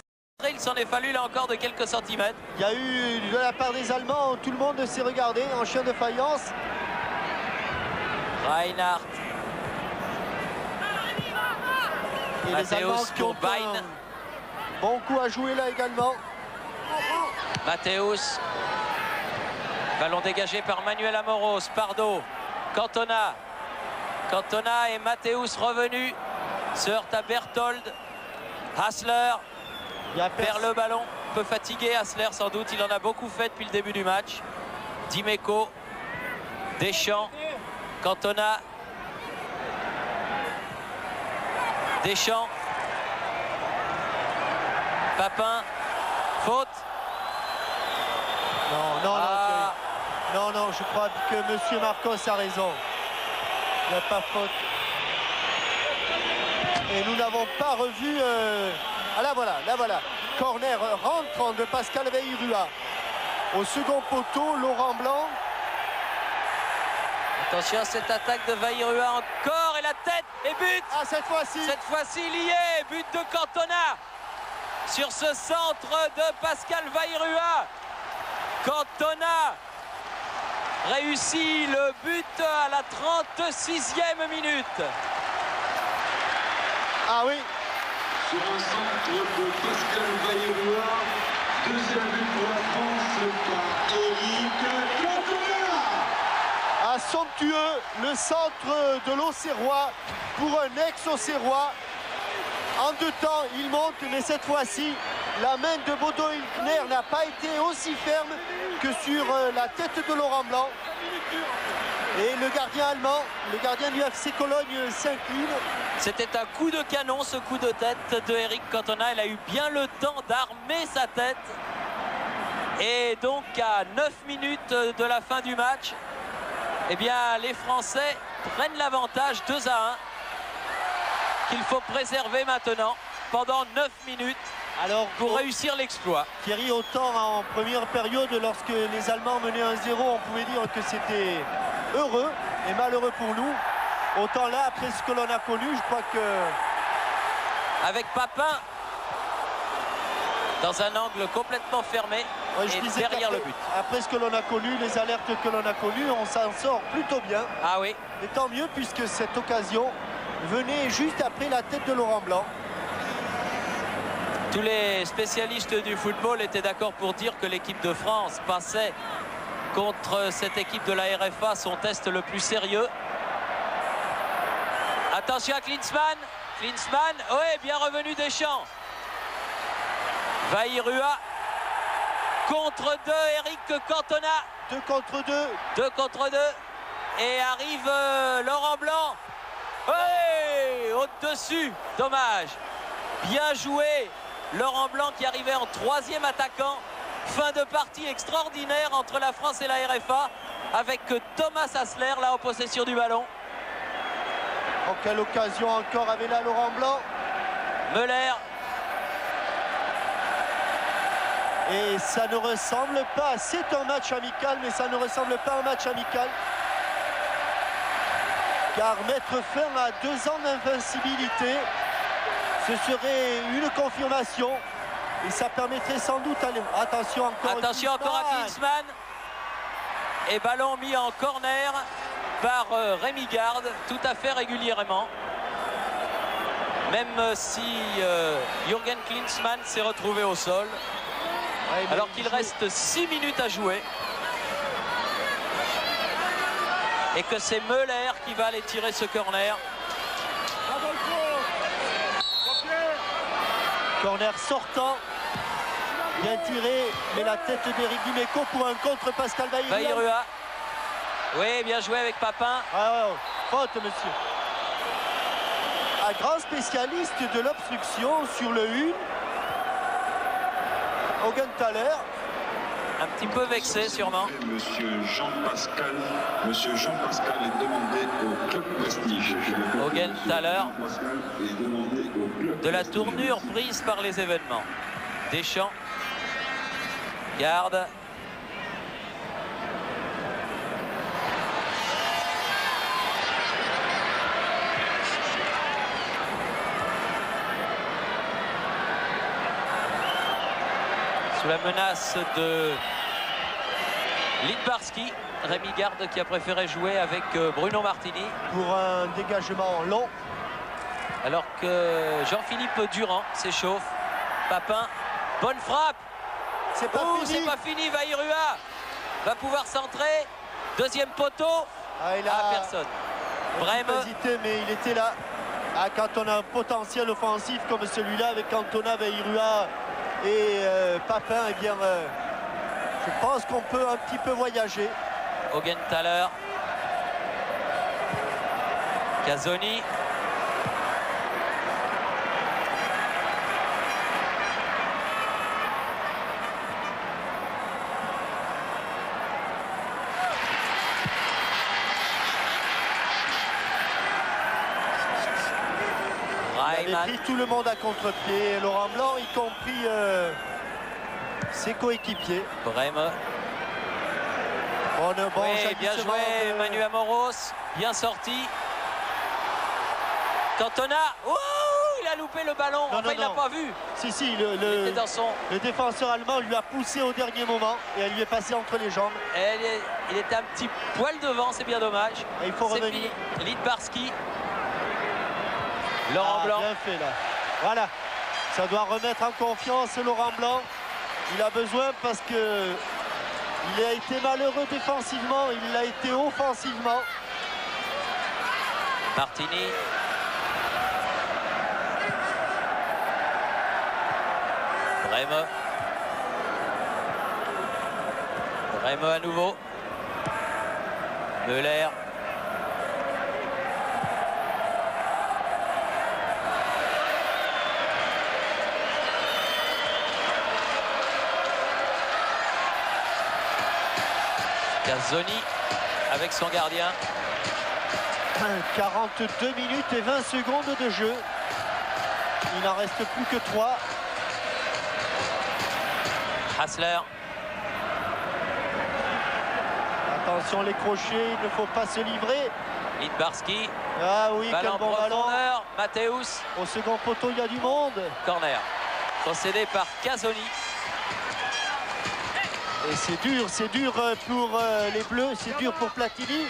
Il s'en est fallu là encore de quelques centimètres.
Il y a eu de la part des Allemands, tout le monde s'est regardé en chien de faïence.
Reinhardt.
Et les Allemands qui ont un bon coup à jouer là également.
Matthäus. Ballon dégagé par Manuel Amoros. Pardo. Cantona. Cantona et Matthäus revenus. Se heurte à Berthold. Hassler perd le ballon. Un peu fatigué Hassler sans doute. Il en a beaucoup fait depuis le début du match. Dimeco. Deschamps. Cantona. Deschamps. Papin. Faute.
Non, je crois que monsieur Marcos a raison. Il n'y a pas faute. Et nous n'avons pas revu... Ah là voilà. Corner rentrant de Pascal Vairua. Au second poteau, Laurent Blanc.
Attention à cette attaque de Vairua encore. Et la tête et but.
Ah, cette fois-ci.
Cette fois-ci, il y est. But de Cantona. Sur ce centre de Pascal Vairua. Cantona réussit le but à la 36e minute.
Ah oui.
Sur un centre de Pascal Vairua, deuxième but pour la France par Éric Cantona.
Ah, somptueux, le centre de l'Auxerrois pour un ex-Auxerrois. En deux temps, il monte, mais cette fois-ci, la main de Bodo Illgner n'a pas été aussi ferme que sur la tête de Laurent Blanc. Et le gardien allemand, le gardien du FC Cologne s'incline.
C'était un coup de canon, ce coup de tête de Éric Cantona. Il a eu bien le temps d'armer sa tête. Et donc à 9 minutes de la fin du match, eh bien les Français prennent l'avantage 2-1. Qu'il faut préserver maintenant pendant 9 minutes. Alors pour réussir l'exploit.
Thierry, autant en première période, lorsque les Allemands menaient 1-0, on pouvait dire que c'était heureux et malheureux pour nous. Autant là, après ce que l'on a connu, je crois que...
Avec Papin dans un angle complètement fermé et derrière le but.
Après ce que l'on a connu, les alertes que l'on a connues, on s'en sort plutôt bien.
Ah oui.
Et tant mieux puisque cette occasion venait juste après la tête de Laurent Blanc.
Tous les spécialistes du football étaient d'accord pour dire que l'équipe de France passait contre cette équipe de la RFA, son test le plus sérieux. Attention à Klinsmann. Klinsmann, ouais, bien revenu Deschamps. Vairua contre 2, Eric Cantona.
2 contre 2.
2 contre 2. Et arrive Laurent Blanc. Ouais, au-dessus, dommage. Bien joué Laurent Blanc qui arrivait en 3e attaquant. Fin de partie extraordinaire entre la France et la RFA avec Thomas Hassler là en possession du ballon.
En quelle occasion encore avait là Laurent Blanc.
Müller.
Et ça ne ressemble pas, c'est un match amical, mais ça ne ressemble pas à un match amical. Car mettre fin à 2 ans d'invincibilité, ce serait une confirmation. Et ça permettrait sans doute... Attention encore
à Klinsmann. Et ballon mis en corner par Rémi Garde, tout à fait régulièrement. Même si Jürgen Klinsmann s'est retrouvé au sol. Ouais, alors qu'il reste 6 minutes à jouer. Et que c'est Müller qui va aller tirer ce corner.
Corner sortant. Bien tiré, mais la tête d'Éric Dimeco pour un contre Pascal
Vairua. Oui, bien joué avec Papin.
Ah ouais, faute, monsieur. Un grand spécialiste de l'obstruction sur le 1. Augenthaler.
Un petit peu vexé sûrement.
Monsieur Jean-Pascal est demandé au club Prestige.
Augenthaler. De la tournure prise par les événements. Deschamps. Garde. Sous la menace de Lidbarski, Rémi Garde qui a préféré jouer avec Bruno Martini.
Pour un dégagement long.
Alors que Jean-Philippe Durand s'échauffe. Papin, bonne frappe.
C'est pas fini.
C'est pas fini, Vairua va pouvoir centrer. Deuxième poteau. Personne.
Brême. Hésité, mais il était là. Quand on a un potentiel offensif comme celui-là avec Cantona, Vairua et Papin, eh bien, je pense qu'on peut un petit peu voyager.
Augenthaler. Casoni.
Il avait pris tout le monde à contre-pied, Laurent Blanc, y compris ses coéquipiers.
Brême. Oui, bien joué, Manu Amoros, bien sorti. Cantona, il a loupé le ballon, il l'a pas vu.
Si, le défenseur allemand lui a poussé au dernier moment et elle lui est passée entre les jambes.
Il était un petit poil devant, c'est bien dommage.
Et il faut revenir.
Lidbarski. Laurent Blanc.
Bien fait là. Voilà. Ça doit remettre en confiance Laurent Blanc. Il a besoin parce que il a été malheureux défensivement, il l'a été offensivement.
Martini. Brême. Brême à nouveau. Müller. Casoni avec son gardien.
42 minutes et 20 secondes de jeu. Il n'en reste plus que 3.
Hassler.
Attention les crochets, il ne faut pas se livrer.
Lidbarski.
Ah oui, quel bon ballon.
Mathéus.
Au second poteau, il y a du monde.
Corner. Concédé par Casoni.
Et c'est dur pour les Bleus, c'est dur pour Platini,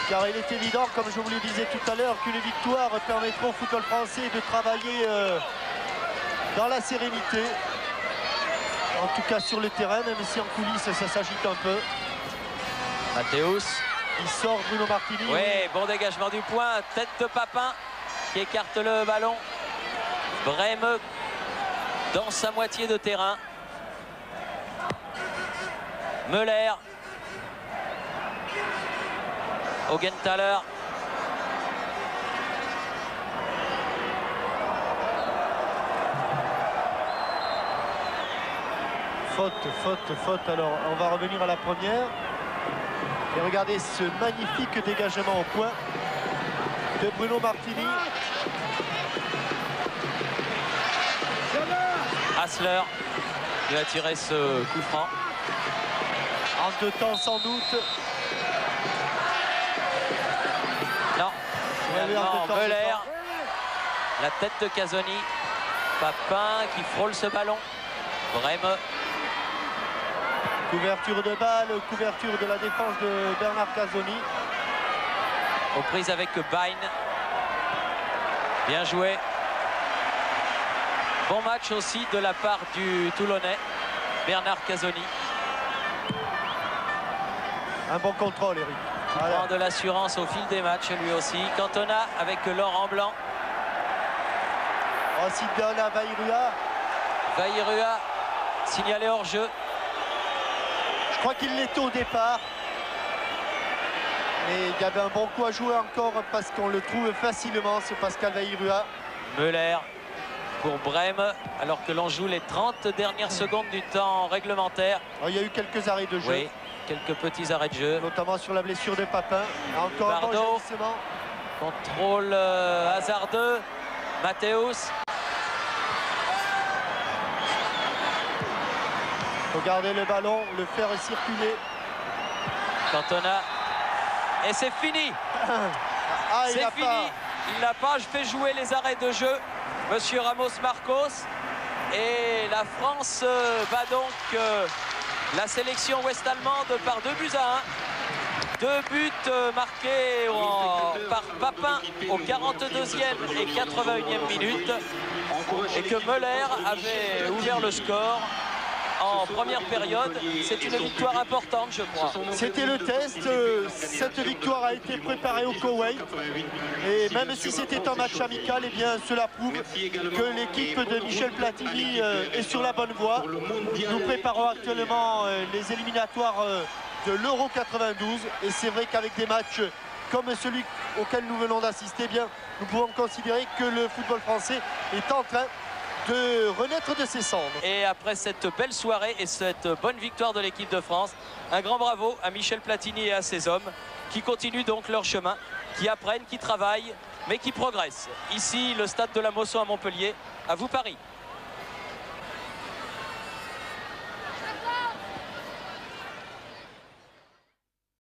car il est évident, comme je vous le disais tout à l'heure, qu'une victoire permettra au football français de travailler dans la sérénité, en tout cas sur le terrain, même si en coulisses ça s'agite un peu.
Mathéus.
Il sort Bruno Martini.
Oui, bon dégagement du point. Tête de Papin qui écarte le ballon. Brême dans sa moitié de terrain. Müller. Augenthaler.
Faute. Alors, on va revenir à la première. Et regardez ce magnifique dégagement au point de Bruno Martini.
Hassler qui va tirer ce coup franc.
En 2 temps sans doute.
Non, finalement Müller. La tête de Casoni. Papin qui frôle ce ballon. Brême.
Couverture de balle, couverture de la défense de Bernard Casoni.
Aux prises avec Bain. Bien joué. Bon match aussi de la part du Toulonnais, Bernard Casoni.
Un bon contrôle, Eric.
Il prend de l'assurance au fil des matchs, lui aussi. Cantona avec Laurent Blanc.
Ensuite donne à Vairua.
Vairua signalé hors jeu.
Je crois qu'il l'était au départ. Mais il y avait un bon coup à jouer encore parce qu'on le trouve facilement, c'est Pascal Vairua.
Müller pour Brême, alors que l'on joue les 30 dernières secondes du temps réglementaire.
Il y a eu quelques arrêts de jeu.
Oui, quelques petits arrêts de jeu.
Notamment sur la blessure de Papin. Encore un bon gémissement.
Contrôle hasardeux. Mathéus.
Regardez le ballon, le faire circuler.
Cantona. Et c'est fini. C'est fini. Il n'a pas fait jouer les arrêts de jeu, Monsieur Ramos Marcos. Et la France bat donc la sélection ouest-allemande par 2-1. 2 buts marqués par Papin au 42e et 81e minute. Et que Müller avait ouvert le score en première période. C'est une victoire importante, je crois.
C'était le test. Cette victoire a été préparée au Koweït. Et même si c'était un match amical, eh bien, cela prouve que l'équipe de Michel Platini est sur la bonne voie. Nous préparons actuellement les éliminatoires de l'Euro 92. Et c'est vrai qu'avec des matchs comme celui auquel nous venons d'assister, eh bien, nous pouvons considérer que le football français est en train de renaître de ses cendres.
Et après cette belle soirée et cette bonne victoire de l'équipe de France, un grand bravo à Michel Platini et à ses hommes qui continuent donc leur chemin, qui apprennent, qui travaillent, mais qui progressent. Ici, le stade de la Mosson à Montpellier. À vous Paris.